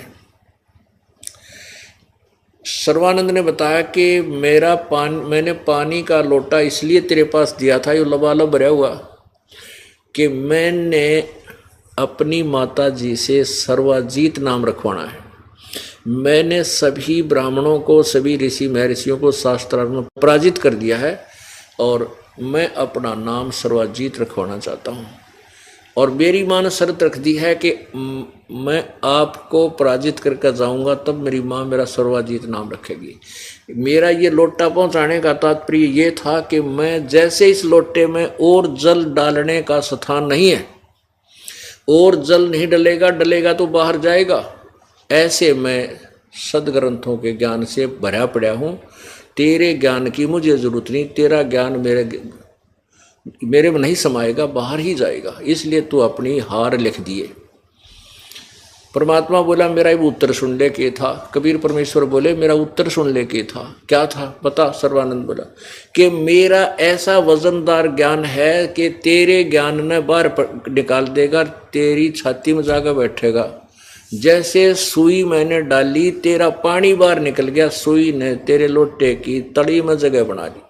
सर्वानंद ने बताया कि मैंने पानी का लोटा इसलिए तेरे पास दिया था, ये लबालब भरा हुआ, कि मैंने अपनी माता जी से सर्वाजीत नाम रखवाना है। मैंने सभी ब्राह्मणों को, सभी ऋषि महर्षियों को शास्त्रार्थ में पराजित कर दिया है और मैं अपना नाम सर्वाजीत रखवाना चाहता हूँ। और मेरी माँ ने शर्त रख दी है कि मैं आपको पराजित करके जाऊंगा तब मेरी माँ मेरा सर्वाजीत नाम रखेगी। मेरा ये लोटा पहुंचाने का तात्पर्य ये था कि मैं जैसे इस लोटे में और जल डालने का स्थान नहीं है, और जल नहीं डलेगा तो बाहर जाएगा, ऐसे मैं सदग्रंथों के ज्ञान से भरा पड़ा हूँ। तेरे ज्ञान की मुझे जरूरत नहीं, तेरा ज्ञान मेरे में नहीं समाएगा, बाहर ही जाएगा, इसलिए तू अपनी हार लिख दिए। परमात्मा बोला मेरा भी उत्तर सुन ले के था। कबीर परमेश्वर बोले मेरा उत्तर सुन ले के था। क्या था बता? सर्वानंद बोला कि मेरा ऐसा वजनदार ज्ञान है कि तेरे ज्ञान ने बाहर निकाल देगा, तेरी छाती में जाकर बैठेगा। जैसे सुई मैंने डाली, तेरा पानी बाहर निकल गया, सुई ने तेरे लोटे की तड़ी में जगह बना ली।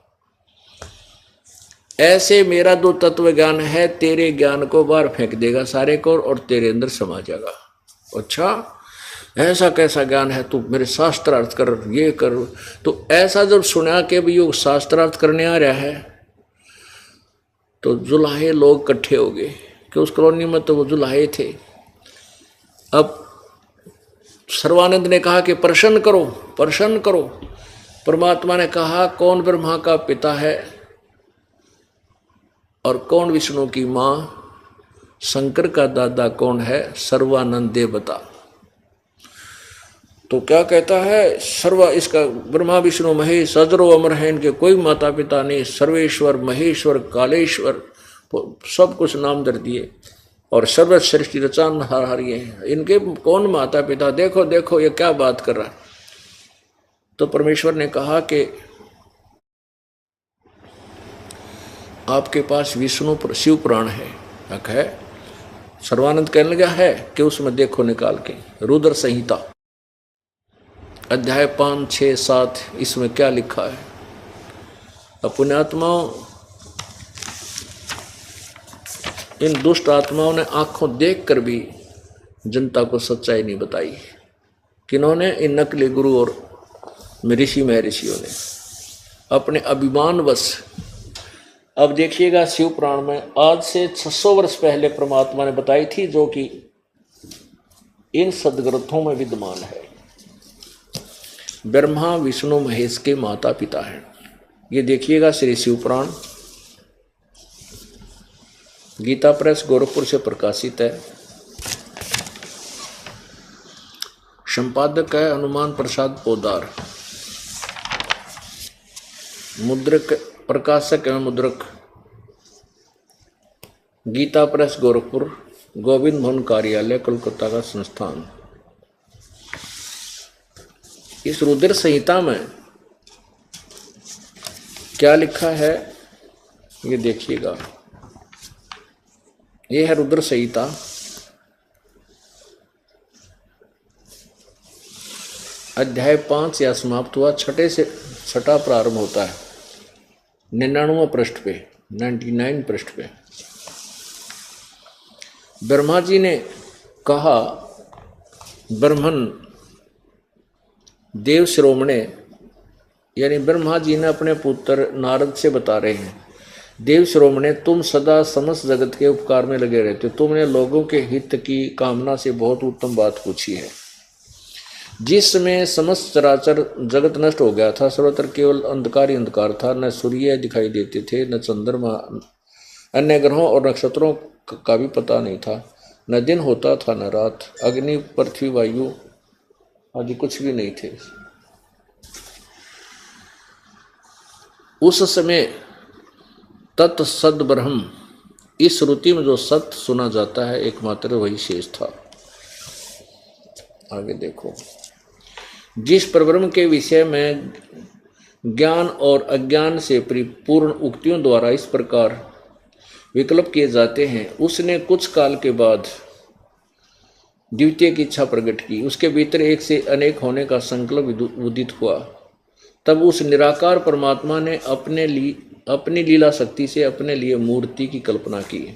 ऐसे मेरा दो तत्व ज्ञान है, तेरे ज्ञान को बाहर फेंक देगा सारे को और तेरे अंदर समा जाएगा। अच्छा ऐसा कैसा ज्ञान है? तू मेरे शास्त्रार्थ कर, ये कर। तो ऐसा जब सुना कि भी योग शास्त्रार्थ करने आ रहा है, तो जुलाहे लोग इकट्ठे हो गए कि उस कॉलोनी में तो वो जुलाहे थे। अब सर्वानंद ने कहा कि प्रसन्न करो, प्रसन्न करो। परमात्मा ने कहा कौन ब्रह्मा का पिता है और कौन विष्णु की मां, शंकर का दादा कौन है? सर्वानंद दे बता। तो क्या कहता है? सर्व इसका ब्रह्मा विष्णु महेश अजरो अमर है, इनके कोई माता पिता नहीं। सर्वेश्वर महेश्वर कालेश्वर सब कुछ नाम दर दिए और सर्व सृष्टि रचान हार ये हैं, इनके कौन माता पिता? देखो देखो ये क्या बात कर रहा है। तो परमेश्वर ने कहा कि आपके पास विष्णु शिव पुराण है। है सर्वानंद कहने लगा है कि उसमें देखो निकाल के रुद्र संहिता अध्याय 5, 6, 7 इसमें क्या लिखा है। पुण्यात्माओं, इन दुष्ट आत्माओं ने आंखों देखकर भी जनता को सच्चाई नहीं बताई। किन्होंने? इन नकली गुरु और ऋषि महर्षियों ने अपने अभिमानवश। अब देखिएगा शिव पुराण में आज से 600 वर्ष पहले परमात्मा ने बताई थी, जो कि इन सदग्रंथों में विद्यमान है। ब्रह्मा विष्णु महेश के माता पिता हैं। ये देखिएगा श्री शिव पुराण, गीता प्रेस गोरखपुर से प्रकाशित है। संपादक है हनुमान प्रसाद पोदार, मुद्रक प्रकाशक एवं मुद्रक गीता प्रेस गोरखपुर, गोविंद भवन कार्यालय कोलकाता का संस्थान। इस रुद्र संहिता में क्या लिखा है ये देखिएगा। ये है रुद्र संहिता। अध्याय 5 या समाप्त हुआ, छठे से छठा प्रारंभ होता है 99 पृष्ठ पे, 99 पृष्ठ पे। ब्रह्मा जी ने कहा, ब्रह्मन देव शिरोमणे, यानी ब्रह्मा जी ने अपने पुत्र नारद से बता रहे हैं, देव शिरोमणे तुम सदा समस्त जगत के उपकार में लगे रहते हो। तुमने लोगों के हित की कामना से बहुत उत्तम बात पूछी है। जिस समय समस्त चराचर जगत नष्ट हो गया था, सर्वत्र केवल अंधकार ही अंधकार था। न सूर्य दिखाई देते थे, न चंद्रमा, अन्य ग्रहों और नक्षत्रों का भी पता नहीं था। न दिन होता था न रात, अग्नि पृथ्वी वायु आदि कुछ भी नहीं थे। उस समय तत् सद ब्रह्म, इस श्रुति में जो सत्य सुना जाता है एकमात्र वही शेष था। आगे देखो, जिस परब्रह्म के विषय में ज्ञान और अज्ञान से परिपूर्ण उक्तियों द्वारा इस प्रकार विकल्प किए जाते हैं, उसने कुछ काल के बाद द्वितीय की इच्छा प्रकट की। उसके भीतर एक से अनेक होने का संकल्प उदित हुआ। तब उस निराकार परमात्मा ने अपनी लीला शक्ति से अपने लिए मूर्ति की कल्पना की।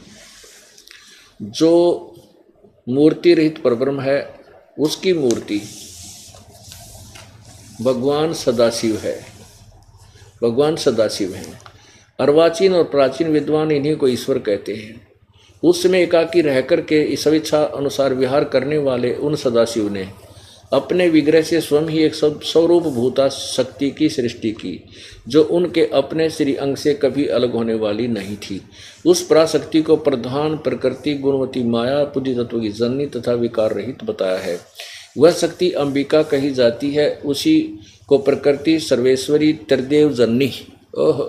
जो मूर्ति रहित परब्रह्म है, उसकी मूर्ति भगवान सदाशिव है। भगवान सदाशिव हैं। अर्वाचीन और प्राचीन विद्वान इन्हीं को ईश्वर कहते हैं। उस समय एकाकी रहकर के स्वेच्छा अनुसार विहार करने वाले उन सदाशिव ने अपने विग्रह से स्वयं ही एक स्वरूप भूता शक्ति की सृष्टि की, जो उनके अपने श्री अंग से कभी अलग होने वाली नहीं थी। उस पराशक्ति को प्रधान प्रकृति गुणवती माया बुद्धि तत्व की जननी तथा विकार रहित बताया है। वह शक्ति अंबिका कही जाती है। उसी को प्रकृति सर्वेश्वरी त्रिदेव जननी, ओह,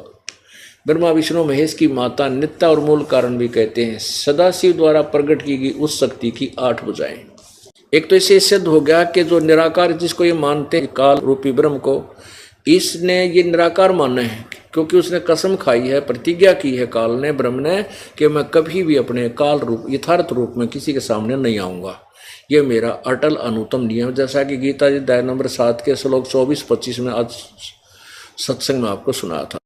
ब्रह्मा विष्णु महेश की माता, नित्या और मूल कारण भी कहते हैं। सदाशिव द्वारा प्रकट की गई उस शक्ति की 8 भुजाएं। एक तो इससे सिद्ध हो गया कि जो निराकार जिसको ये मानते हैं काल रूपी ब्रह्म को, इसने ये निराकार माना है क्योंकि उसने कसम खाई है, प्रतिज्ञा की है काल ने, ब्रह्म ने, कि मैं कभी भी अपने काल रूप यथार्थ रूप में किसी के सामने नहीं आऊंगा। ये मेरा अटल अनुतम नियम, जैसा कि गीता जी अध्याय नंबर 7 के श्लोक 24-25 में आज सत्संग में आपको सुनाया था।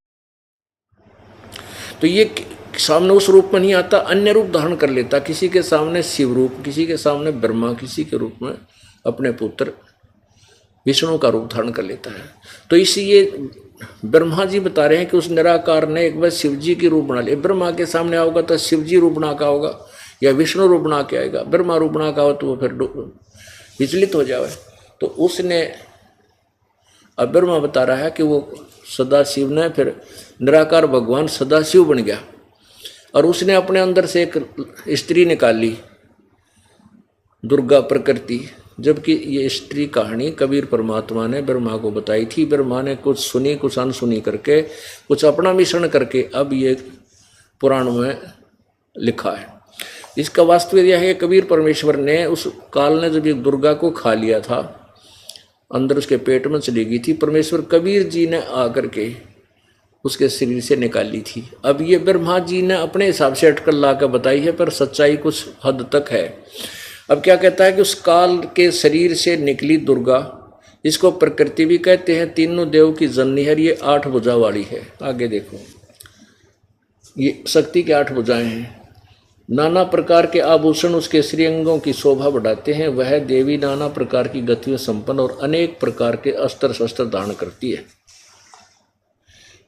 तो ये सामने उस रूप में नहीं आता, अन्य रूप धारण कर लेता, किसी के सामने शिव रूप, किसी के सामने ब्रह्मा, किसी के रूप में अपने पुत्र विष्णु का रूप धारण कर लेता है। तो इसीलिए ब्रह्मा जी बता रहे हैं कि उस निराकार ने एक बार शिव जी की रूप बना लिया। ब्रह्मा के सामने आओगा तो शिव जी रूप बना का होगा या विष्णु रूप बना के आएगा, ब्रह्मा रूप बना का हो तो वो फिर विचलित हो जाए। तो उसने अब ब्रह्मा बता रहा है कि वो सदाशिव ने फिर निराकार भगवान सदाशिव बन गया और उसने अपने अंदर से एक स्त्री निकाली, दुर्गा प्रकृति। जबकि ये स्त्री कहानी कबीर परमात्मा ने ब्रह्मा को बताई थी। ब्रह्मा ने कुछ सुनी, कुछ अनसुनी करके, कुछ अपना मिश्रण करके अब ये पुराण में लिखा है। इसका वास्तविक यह है, कबीर परमेश्वर ने उस काल ने जब एक दुर्गा को खा लिया था, अंदर उसके पेट में चली गई थी, परमेश्वर कबीर जी ने आकर के उसके शरीर से निकाली थी। अब ये ब्रह्मा जी ने अपने हिसाब से अटकल ला कर बताई है, पर सच्चाई कुछ हद तक है। अब क्या कहता है कि उस काल के शरीर से निकली दुर्गा, इसको प्रकृति भी कहते हैं, तीनों देव की जननी है, ये 8 भुजा वाली है। आगे देखो, ये शक्ति की 8 भुजाएं हैं। नाना प्रकार के आभूषण उसके श्रीअंगों की शोभा बढ़ाते हैं। वह देवी नाना प्रकार की गतियों संपन्न और अनेक प्रकार के अस्त्र शस्त्र धारण करती है।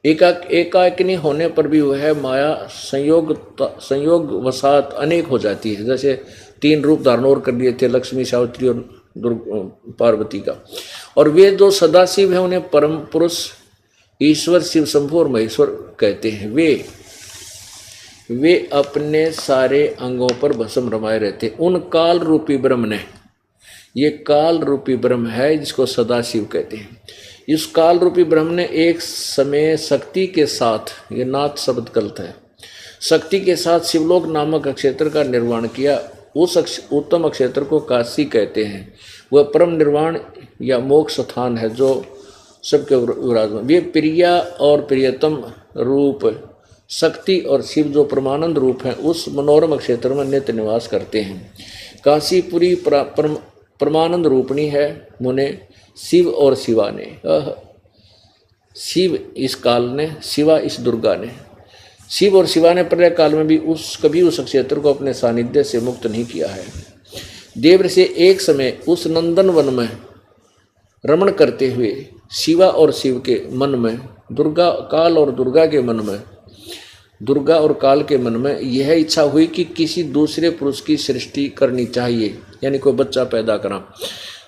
एकाकिनी होने पर भी वह माया संयोग वसात अनेक हो जाती है। जैसे 3 रूप धारण और कर लिए थे, लक्ष्मी, सावित्री और पार्वती का। और वे जो सदाशिव है उन्हें परम पुरुष ईश्वर, शिव, शंभु और महेश्वर कहते हैं। वे अपने सारे अंगों पर भस्म रमाए रहते। उन काल रूपी ब्रह्म ने, ये काल रूपी ब्रह्म है जिसको सदाशिव कहते हैं, इस काल रूपी ब्रह्म ने एक समय शक्ति के साथ, ये नाथ शब्द गलत है, शक्ति के साथ शिवलोक नामक क्षेत्र का निर्माण किया। उस उत्तम क्षेत्र को काशी कहते हैं। वह परम निर्वाण या मोक्ष स्थान है जो सबके विराजमान। वे प्रिया और प्रियतम रूप शक्ति और शिव जो परमानंद रूप हैं उस मनोरम क्षेत्र में नित्य निवास करते हैं। काशीपुरी परमानंद रूपणी है मुने शिव और शिवा ने। शिव इस काल ने, शिवा इस दुर्गा ने। शिव और शिवा ने प्रलय काल में भी कभी उस क्षेत्र को अपने सानिध्य से मुक्त नहीं किया है। देव से एक समय उस नंदन वन में रमण करते हुए शिवा और शिव के मन में, दुर्गा काल और दुर्गा के मन में, दुर्गा और काल के मन में यह इच्छा हुई कि किसी दूसरे पुरुष की सृष्टि करनी चाहिए, यानी कोई बच्चा पैदा करा,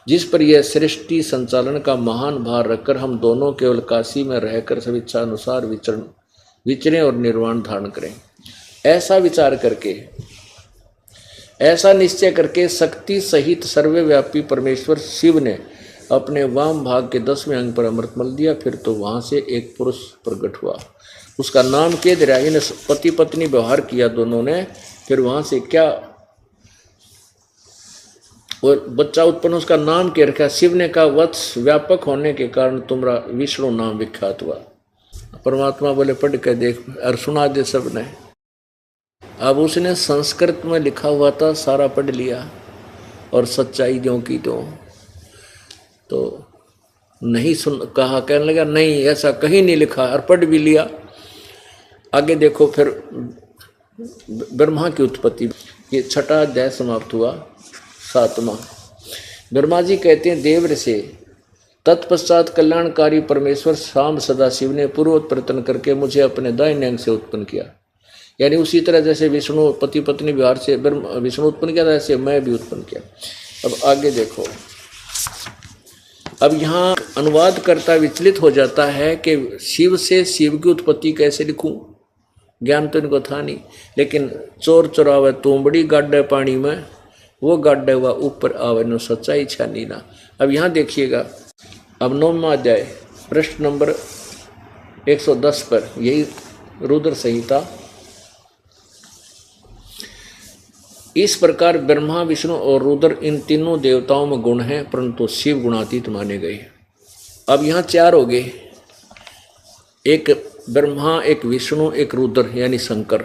जिस पर यह सृष्टि संचालन का महान भार रखकर हम दोनों केवल काशी में रहकर सब इच्छा अनुसार विचरें और निर्वाण धारण करें। ऐसा विचार करके, ऐसा निश्चय करके शक्ति सहित सर्वव्यापी परमेश्वर शिव ने अपने वाम भाग के 10वें अंग पर अमृत मल दिया। फिर तो वहां से एक पुरुष प्रकट हुआ, उसका नाम केद रहा। इन्हें पति पत्नी व्यवहार किया दोनों ने। फिर वहां से क्या और बच्चा उत्पन्न, उसका नाम क्या रखा? शिव ने कहा वत्स, व्यापक होने के कारण तुम्हारा विष्णु नाम विख्यात हुआ। परमात्मा बोले पढ़ के देख और सुना दे सबने। अब उसने संस्कृत में लिखा हुआ था, सारा पढ़ लिया और सच्चाई ज्यों की तो नहीं सुन कहा, कहने लगा नहीं ऐसा कहीं नहीं लिखा, और पढ़ भी लिया। आगे देखो फिर ब्रह्मा की उत्पत्ति, ये 6वां अध्याय समाप्त हुआ। 7वां ब्रह्मा जी कहते हैं देव से तत्पश्चात कल्याणकारी परमेश्वर शाम सदाशिव ने पूर्वोत्तर प्रयत्न करके मुझे अपने दाहिने अंग से उत्पन्न किया। यानी उसी तरह जैसे विष्णु पति पत्नी विहार से विष्णु उत्पन्न किया था, ऐसे मैं भी उत्पन्न किया। अब आगे देखो, अब यहाँ अनुवाद करता विचलित हो जाता है कि शिव से शिव की उत्पत्ति कैसे लिखूं, ज्ञान तो इनको था नहीं। लेकिन चोर चोरावे तोमड़ी गाड्डे पानी में, वो गाड्डे हुआ ऊपर आवे नो सच्चाई छानी ना। अब यहाँ देखिएगा, अब 9वां अध्याय पृष्ठ नंबर 110 पर, यही रुद्र संहिता, इस प्रकार ब्रह्मा, विष्णु और रुद्र इन तीनों देवताओं में गुण हैं, परंतु शिव गुणातीत माने गए। अब यहाँ चार हो गए, एक ब्रह्मा, एक विष्णु, एक रुद्र यानी शंकर,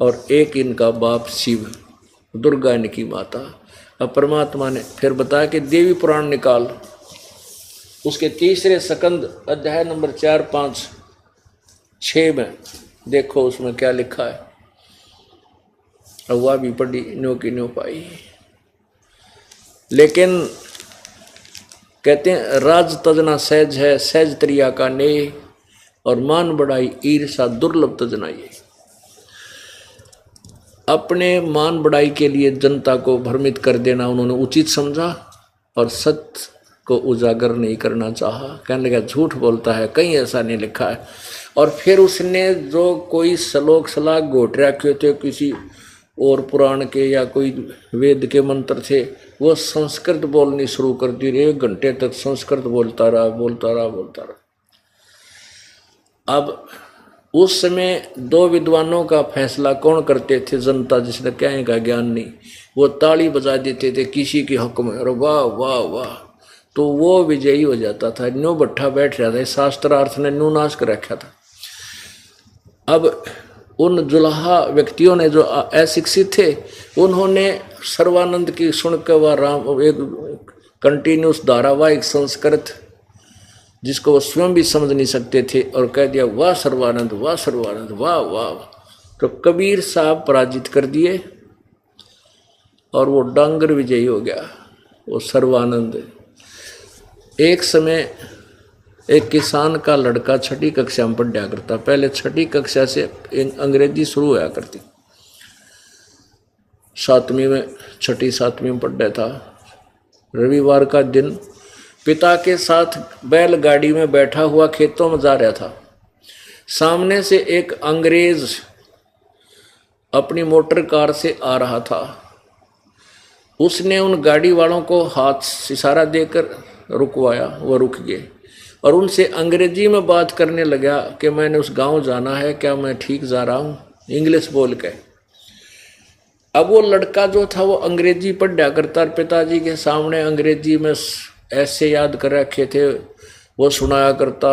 और एक इनका बाप शिव, दुर्गा इनकी माता। अब परमात्मा ने फिर बताया कि देवी पुराण निकाल, उसके तीसरे स्कंद अध्याय नंबर 4, 5, 6 में देखो उसमें क्या लिखा है। अब वह भी पढ़ी न्यो की न्यो पाई। लेकिन कहते हैं राज तजना सहज है, सहज त्रिया का ने, और मान बढ़ाई ईर्षा दुर्लभ तजना ये। अपने मान बढ़ाई के लिए जनता को भ्रमित कर देना उन्होंने उचित समझा, और सत्य को उजागर नहीं करना चाहा। कहने लगा झूठ बोलता है, कहीं ऐसा नहीं लिखा है। और फिर उसने जो कोई श्लोक सलाह घोट रखे थे किसी और पुराण के या कोई वेद के मंत्र थे, वो संस्कृत बोलनी शुरू कर दी। 1 घंटे तक संस्कृत बोलता रहा। अब उस समय 2 विद्वानों का फैसला कौन करते थे? जनता, जिसने क्या का ज्ञान नहीं, वो ताली बजा देते थे किसी के हक में, और वाह वाह वाह, तो वो विजयी हो जाता था। न्यू भट्ठा बैठ रहा था, शास्त्रार्थ ने न्यू नाश कर रखा था। अब उन जुलाहा व्यक्तियों ने जो अशिक्षित थे, उन्होंने सर्वानंद की सुनकर वह राम एक कंटिन्यूस धारावाहिक संस्कृत, जिसको वो स्वयं भी समझ नहीं सकते थे, और कह दिया वाह सर्वानंद, वाह सर्वानंद, वाह वाह। तो कबीर साहब पराजित कर दिए और वो डांगर विजयी हो गया, वो सर्वानंद। एक समय एक किसान का लड़का 6ठी कक्षा में पढ़ा करता, पहले 6ठी कक्षा से अंग्रेजी शुरू होया करती, 7वीं में 6ठी 7वीं में पढ़ा था। रविवार का दिन पिता के साथ बैलगाड़ी में बैठा हुआ खेतों में जा रहा था। सामने से एक अंग्रेज अपनी मोटर कार से आ रहा था। उसने उन गाड़ी वालों को हाथ इशारा देकर रुकवाया, वो रुक गए और उनसे अंग्रेजी में बात करने लगा कि मैंने उस गांव जाना है, क्या मैं ठीक जा रहा हूँ, इंग्लिश बोल के। अब वो लड़का जो था वो अंग्रेजी पढ़ा करता, पिताजी के सामने अंग्रेजी में ऐसे याद कर रखे थे, वो सुनाया करता,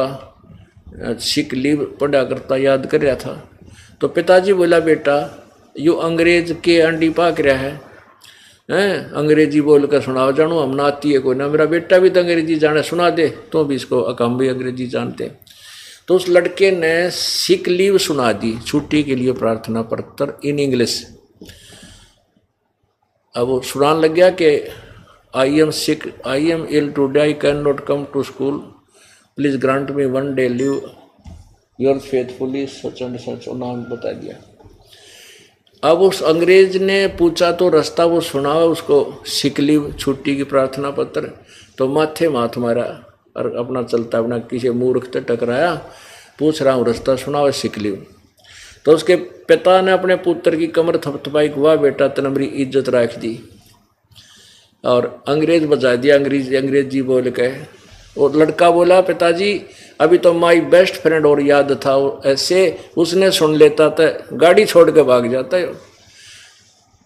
सिक लीव पढ़ा करता, याद कर रहा था। तो पिताजी बोला, बेटा यू अंग्रेज के अंडी पाक रहा है, अंग्रेजी बोल कर सुनाओ, जानू हम ना आती है कोई ना, मेरा बेटा भी तो अंग्रेजी जाने, सुना दे। तो भी इसको अकाम भी अंग्रेजी जानते। तो उस लड़के ने सिक लीव सुना दी, छुट्टी के लिए प्रार्थना पत्र इन इंग्लिश। अब वो सुनाने लग गया कि I am sick, I am ill today, I can not come to school, please grant me 1 day leave, your faithfully such and such, नाम बता दिया। अब उस अंग्रेज ने पूछा तो रास्ता वो सुना उसको, सिक लीव छुट्टी की प्रार्थना पत्र, तो माथे माथ मारा और अपना चलता अपना किसी मूर्ख से टकराया, पूछ रहा हूँ रास्ता सुना, सिक लीव। तो उसके पिता ने अपने पुत्र की कमर थपथपाई, वाह बेटा तने मेरी इज्जत रख दी, और अंग्रेज बजा दिया अंग्रेजी बोल के। और लड़का बोला, पिताजी अभी तो माई बेस्ट फ्रेंड और याद था, ऐसे उसने सुन लेता था गाड़ी छोड़ के भाग जाता है।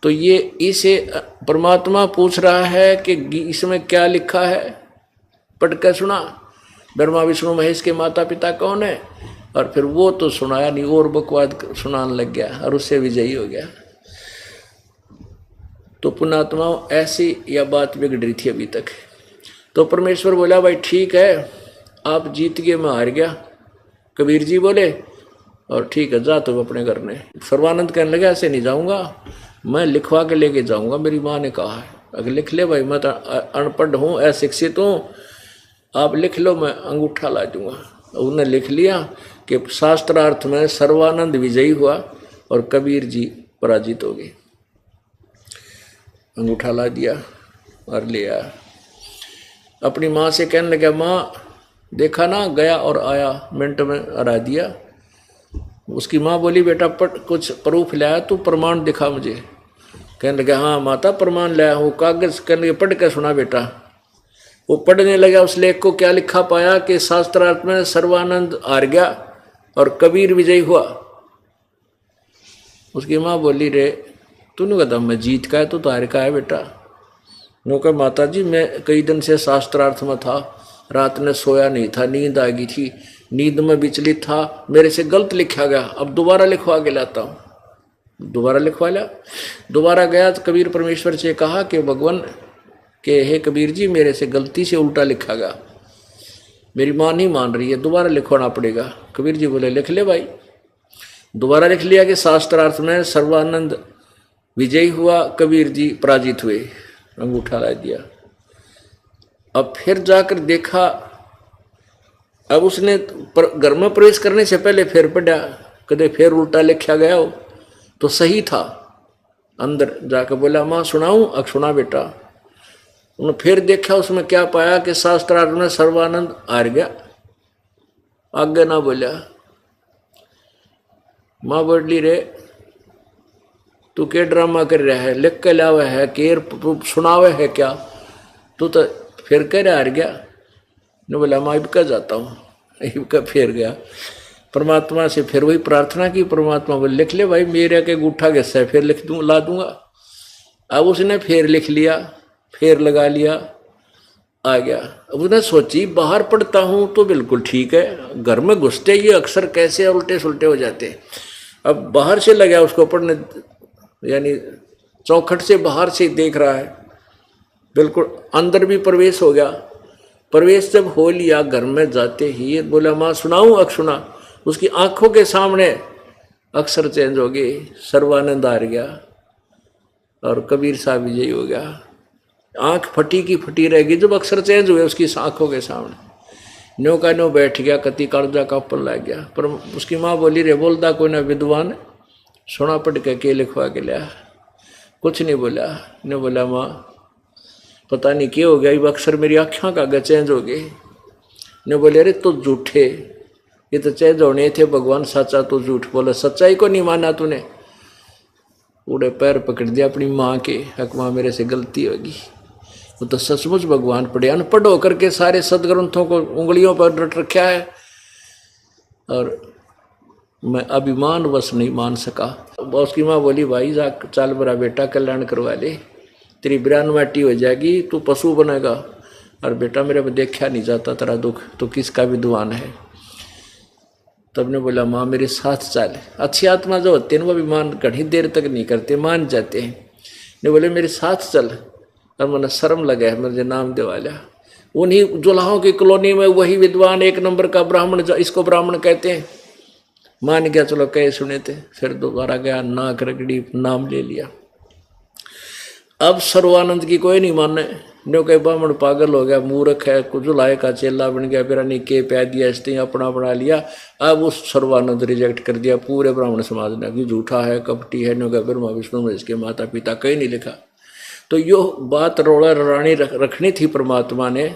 तो ये इसे परमात्मा पूछ रहा है कि इसमें क्या लिखा है, पढ़ के सुना, ब्रह्मा विष्णु महेश के माता पिता कौन है, और फिर वो तो सुनाया नहीं और बकवाद सुनाने लग गया और उससे विजयी हो गया। तो पुण्यात्माओं ऐसी यह बात बिगड़ रही थी अभी तक। तो परमेश्वर बोला, भाई ठीक है आप जीत गए, मैं हार गया। कबीर जी बोले, और ठीक है जा तो अपने घर ने। सर्वानंद कहने लगा, ऐसे नहीं जाऊंगा, मैं लिखवा के लेके जाऊंगा, मेरी माँ ने कहा है। अगर लिख ले भाई, मैं तो अनपढ़ हूँ, अशिक्षित हूँ, आप लिख लो, मैं अंगूठा ला दूंगा। उन्होंने लिख लिया कि शास्त्रार्थ में सर्वानंद विजयी हुआ और कबीर जी पराजित हो गए। अंगूठा ला दिया और ले आया। अपनी माँ से कहने लगा, माँ देखा ना, गया और आया, मिनट में हरा दिया। उसकी माँ बोली, बेटा कुछ प्रूफ लाया, तू प्रमाण दिखा मुझे। कहने लगा, हाँ माता प्रमाण लाया हूँ, कागज। कहने लगे, पढ़ के सुना बेटा। वो पढ़ने लगा, उस लेख को क्या लिखा पाया कि शास्त्रार्थ में सर्वानंद हार गया और कबीर विजयी हुआ। उसकी माँ बोली, रे तूने कहता मैं जीत का है तो तार का है बेटा। नो कहा माता जी मैं कई दिन से शास्त्रार्थ में था, रात में सोया नहीं था, नींद आ गई थी, नींद में विचलित था, मेरे से गलत लिखा गया, अब दोबारा लिखवा के लाता हूँ। दोबारा लिखवा लिया। दोबारा गया तो कबीर परमेश्वर से कहा कि भगवान के हे कबीर जी मेरे से गलती से उल्टा लिखा गया, मेरी माँ नहीं मान रही है, दोबारा लिखवाना पड़ेगा। कबीर जी बोले लिख ले भाई। दोबारा लिख लिया कि शास्त्रार्थ में सर्वानंद विजयी हुआ, कबीर जी पराजित हुए, अंगूठा ला दिया। अब फिर जाकर देखा, अब उसने घर में प्रवेश करने से पहले फिर पढ़ा, कदे फिर उल्टा लिखा गया हो तो सही था। अंदर जाकर बोला माँ सुनाऊं? अब सुना बेटा। उन्होंने फिर देखा, उसमें क्या पाया कि शास्त्रार्थ में सर्वानंद हार गया। आगे ना बोला। माँ बोली रे तू के ड्रामा कर रहा है, लिख के लावा है, केर सुनावे है क्या? तू तो फिर कह हार गया। ने बोला माँ इबका जाता हूँ। इबका फिर गया परमात्मा से, फिर वही प्रार्थना की। परमात्मा बोले लिख ले भाई, मेरे के गुठा गैसा है, फिर लिख दूँ ला दूंगा। अब उसने फिर लिख लिया, फिर लगा लिया, आ गया। अब उसने सोची बाहर पढ़ता हूँ तो बिल्कुल ठीक है, घर में घुसते ये अक्सर कैसे उल्टे सुलटे हो जाते। अब बाहर से लगा उसको पढ़ने, यानी चौखट से बाहर से देख रहा है, बिल्कुल अंदर भी प्रवेश हो गया। प्रवेश जब हो लिया, घर में जाते ही बोला माँ सुनाऊं? अक सुना। उसकी आंखों के सामने अक्षर चेंज हो गए, सर्वानंद हार गया और कबीर साहब विजयी हो गया। आंख फटी की फटी रहेगी जब अक्षर चेंज हुए उसकी आंखों के सामने। न्यो का न्यो बैठ गया, कति कालजा का ऊपर लग गया। पर उसकी माँ बोली रे बोलता कोई ना विद्वान, सोना पढ़ के लिखवा के लिया। कुछ नहीं बोला। ने बोला माँ पता नहीं क्या हो गया, ये अक्षर मेरी आँखों का चेंज हो गए। ने बोले अरे तो झूठे, ये तो चेंज होने थे, भगवान सच्चा तो झूठ बोला, सच्चाई को नहीं माना तूने। उड़े पैर पकड़ दिया अपनी माँ के, हक माँ मेरे से गलती होगी। वो तो सचमुच भगवान पढ़े, अनपढ़ होकर के सारे सदग्रंथों को उंगलियों पर रट रखा है और मैं अभिमान वश नहीं मान सका। उसकी माँ बोली भाई जा चाल बरा बेटा कल्याण करवा ले, तेरी 92 हो जाएगी, तू पशु बनेगा। और बेटा मेरे को देखा नहीं जाता तेरा दुख, तो किसका विद्वान है। तब ने बोला माँ मेरे साथ चल। अच्छी आत्मा जो होते हैं वो अभिमान घनी देर तक नहीं करते, मान जाते हैं। ने बोले मेरे साथ चल। और मैंने शर्म लगा है, मुझे नाम देवा लिया। उन्हीं जुलाहों की कॉलोनी में वही विद्वान एक नंबर का ब्राह्मण, इसको ब्राह्मण कहते हैं, मान गया, चलो कहे सुने थे। फिर दोबारा गया, नाक रगड़ी, नाम ले लिया। अब सर्वानंद की कोई नहीं माने। नो कहे ब्राह्मण पागल हो गया, मूर्ख है, जुलाहे का चेला बन गया, फिर के पै दिया, इसने अपना बना लिया। अब उस सर्वानंद रिजेक्ट कर दिया पूरे ब्राह्मण समाज ने कि झूठा है, कपटी है। नो कहे ब्रह्मा विष्णु में इसके माता पिता कहीं नहीं लिखा। तो यो बात रोड़ा रानी रखनी थी परमात्मा ने,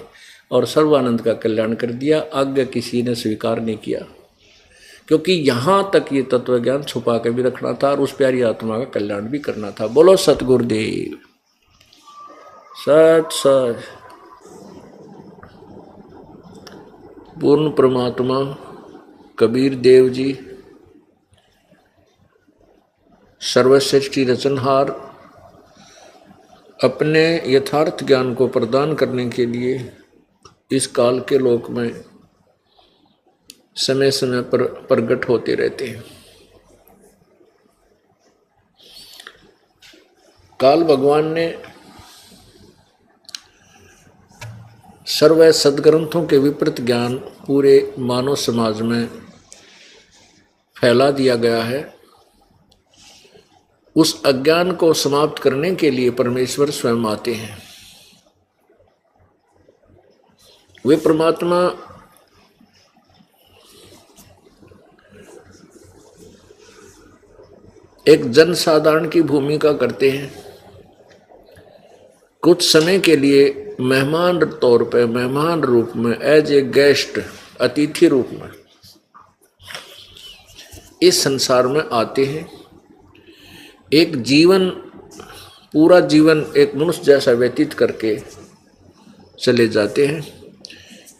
और सर्वानंद का कल्याण कर दिया। आगे किसी ने स्वीकार नहीं किया, क्योंकि यहाँ तक ये तत्व ज्ञान छुपा के भी रखना था और उस प्यारी आत्मा का कल्याण भी करना था। बोलो सतगुरुदेव सत सत। पूर्ण परमात्मा कबीर देव जी सर्वश्रेष्ठी रचनहार अपने यथार्थ ज्ञान को प्रदान करने के लिए इस काल के लोक में समय समय पर प्रकट होते रहते हैं। काल भगवान ने सर्व सदग्रंथों के विपरीत ज्ञान पूरे मानव समाज में फैला दिया गया है। उस अज्ञान को समाप्त करने के लिए परमेश्वर स्वयं आते हैं। वे परमात्मा एक जनसाधारण की भूमिका करते हैं। कुछ समय के लिए मेहमान तौर पे, मेहमान रूप में, एज ए गेस्ट, अतिथि रूप में इस संसार में आते हैं। एक जीवन, पूरा जीवन एक मनुष्य जैसा व्यतीत करके चले जाते हैं।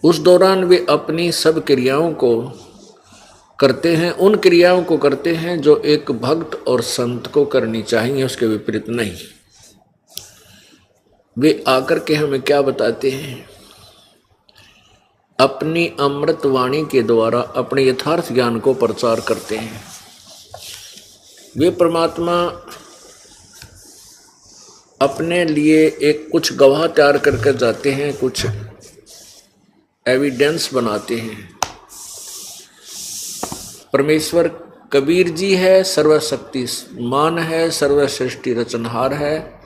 उस दौरान वे अपनी सब क्रियाओं को करते हैं, उन क्रियाओं को करते हैं जो एक भक्त और संत को करनी चाहिए, उसके विपरीत नहीं। वे आकर के हमें क्या बताते हैं? अपनी अमृत वाणी के द्वारा अपने यथार्थ ज्ञान को प्रचार करते हैं। वे परमात्मा अपने लिए एक कुछ गवाह तैयार करके जाते हैं, कुछ एविडेंस बनाते हैं। परमेश्वर कबीर जी है, सर्वशक्तिमान है, सर्वसृष्टि रचनहार है,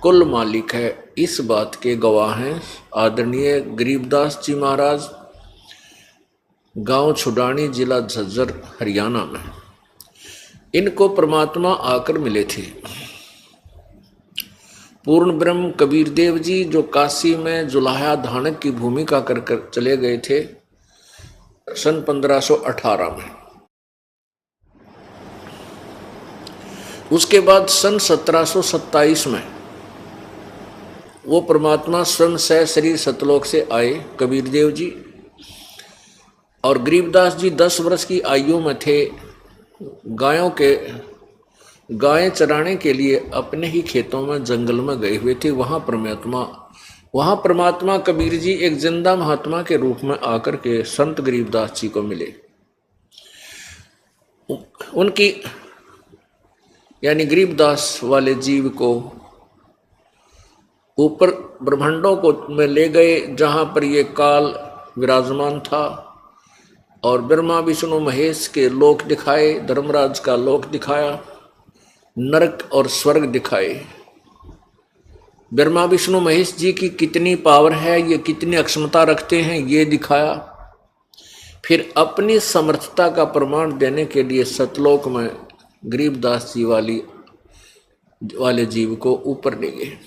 कुल मालिक है, इस बात के गवाह हैं आदरणीय गरीबदास जी महाराज, गांव छुडानी, जिला झज्जर, हरियाणा में। इनको परमात्मा आकर मिले थे। पूर्ण ब्रह्म कबीर देव जी जो काशी में जुलाहा धानक की भूमिका कर चले गए थे सन 1518 में। उसके बाद सन 1727 में वो परमात्मा स्वयं सह शरीर सतलोक से आए कबीर देव जी, और गरीबदास जी 10 वर्ष की आयु में थे। गायें चराने के लिए अपने ही खेतों में जंगल में गए हुए थे। वहाँ परमात्मा कबीर जी एक जिंदा महात्मा के रूप में आकर के संत गरीबदास जी को मिले। उनकी यानी गरीबदास वाले जीव को ऊपर ब्रह्मांडों को में ले गए, जहाँ पर ये काल विराजमान था, और ब्रह्मा विष्णु महेश के लोक दिखाए, धर्मराज का लोक दिखाया, नरक और स्वर्ग दिखाए। ब्रह्मा विष्णु महेश जी की कितनी पावर है, ये कितनी अक्षमता रखते हैं, ये दिखाया। फिर अपनी समर्थता का प्रमाण देने के लिए सतलोक में गरीबदास जी वाले जीव को ऊपर ले गए।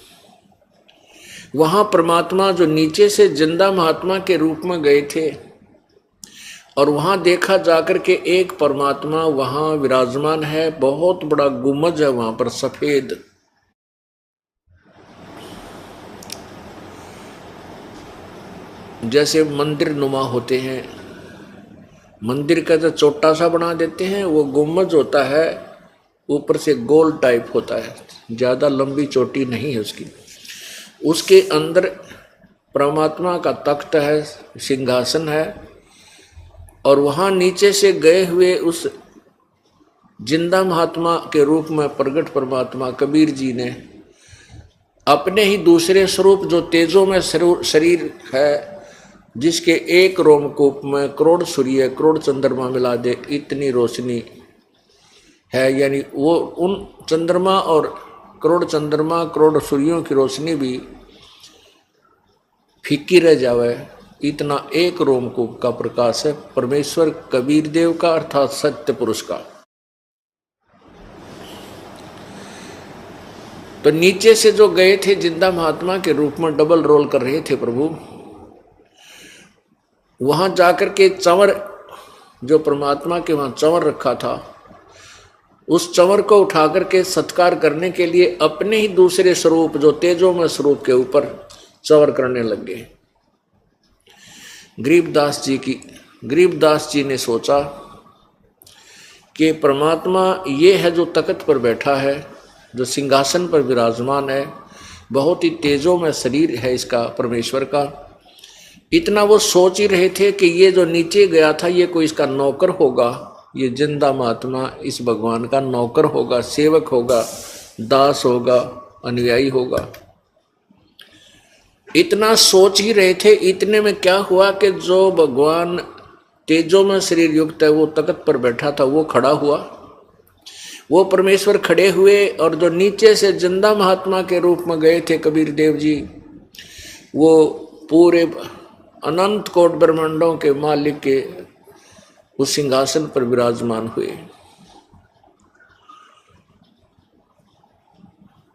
वहाँ परमात्मा जो नीचे से जिंदा महात्मा के रूप में गए थे, और वहाँ देखा जाकर के एक परमात्मा वहाँ विराजमान है, बहुत बड़ा गुम्बद है वहाँ पर सफेद। जैसे मंदिर नुमा होते हैं, मंदिर का जो छोटा सा बना देते हैं, वो गुम्बद होता है, ऊपर से गोल टाइप होता है, ज़्यादा लंबी चोटी नहीं है उसकी। उसके अंदर परमात्मा का तख्त है, सिंहासन है, और वहाँ नीचे से गए हुए उस जिंदा महात्मा के रूप में प्रगट परमात्मा कबीर जी ने अपने ही दूसरे स्वरूप जो तेजों में शरीर है, जिसके एक रोमकूप में करोड़ सूर्य करोड़ चंद्रमा मिला दे इतनी रोशनी है, यानी वो उन चंद्रमा और करोड़ चंद्रमा करोड़ सूर्यों की रोशनी भी फीकी रह जावे, इतना एक रोमकूप का प्रकाश है परमेश्वर कबीर देव का, अर्थात सत्य पुरुष का। तो नीचे से जो गए थे जिंदा महात्मा के रूप में डबल रोल कर रहे थे प्रभु, वहां जाकर के चंवर जो परमात्मा के वहां चंवर रखा था, उस चंवर को उठा करके सत्कार करने के लिए अपने ही दूसरे स्वरूप जो तेजोमय स्वरूप के ऊपर चंवर करने लग गए। गरीबदास जी ने सोचा कि परमात्मा ये है जो तख्त पर बैठा है, जो सिंहासन पर विराजमान है, बहुत ही तेजों में शरीर है इसका परमेश्वर का। इतना वो सोच ही रहे थे कि ये जो नीचे गया था ये कोई इसका नौकर होगा, ये जिंदा महात्मा इस भगवान का नौकर होगा, सेवक होगा, दास होगा, अनुयायी होगा। इतना सोच ही रहे थे। इतने में क्या हुआ कि जो भगवान तेजों में शरीर युक्त है वो तख्त पर बैठा था, वो खड़ा हुआ। वो परमेश्वर खड़े हुए, और जो नीचे से जिंदा महात्मा के रूप में गए थे कबीर देव जी, वो पूरे अनंत कोट ब्रह्मांडों के मालिक के उस सिंहासन पर विराजमान हुए।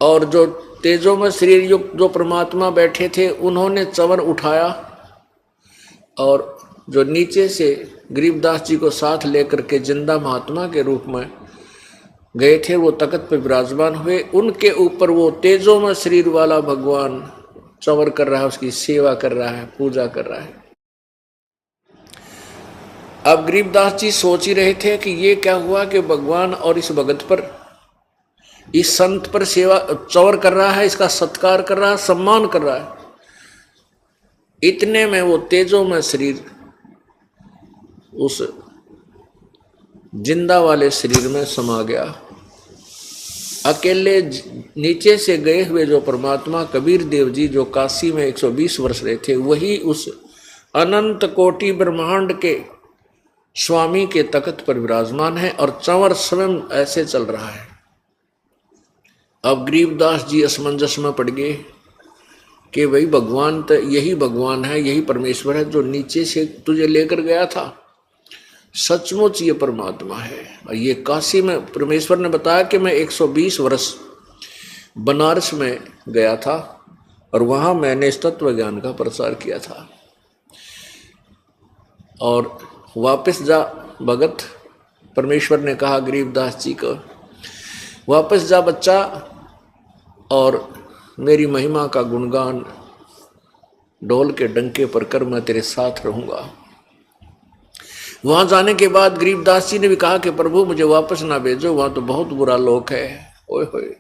और जो तेजों में शरीर युक्त जो परमात्मा बैठे थे, उन्होंने चंवर उठाया, और जो नीचे से गरीबदास जी को साथ लेकर के जिंदा महात्मा के रूप में गए थे, वो तख्त पर विराजमान हुए। उनके ऊपर वो तेजों में शरीर वाला भगवान चंवर कर रहा है, उसकी सेवा कर रहा है, पूजा कर रहा है। अब गरीबदास जी सोच ही रहे थे कि ये क्या हुआ कि भगवान और इस भगत पर, इस संत पर सेवा चौर कर रहा है, इसका सत्कार कर रहा है, सम्मान कर रहा है। इतने में वो तेजो में शरीर उस जिंदा वाले शरीर में समा गया। अकेले नीचे से गए हुए जो परमात्मा कबीर देव जी जो काशी में 120 वर्ष रहे थे, वही उस अनंत कोटि ब्रह्मांड के स्वामी के तख्त पर विराजमान है और चंवर स्वयं ऐसे चल रहा है। अब गरीबदास जी असमंजस में पड़ गए कि भाई भगवान तो यही भगवान है, यही परमेश्वर है जो नीचे से तुझे लेकर गया था, सचमुच ये परमात्मा है। और ये काशी में परमेश्वर ने बताया कि मैं 120 वर्ष बनारस में गया था और वहाँ मैंने इस तत्व ज्ञान का प्रसार किया था। और वापस जा भगत, परमेश्वर ने कहा गरीबदास जी को, वापस जा बच्चा और मेरी महिमा का गुणगान ढोल के डंके पर कर, मैं तेरे साथ रहूँगा। वहाँ जाने के बाद गरीबदास जी ने भी कहा कि प्रभु मुझे वापस ना भेजो, वहाँ तो बहुत बुरा लोक है। ओए होए,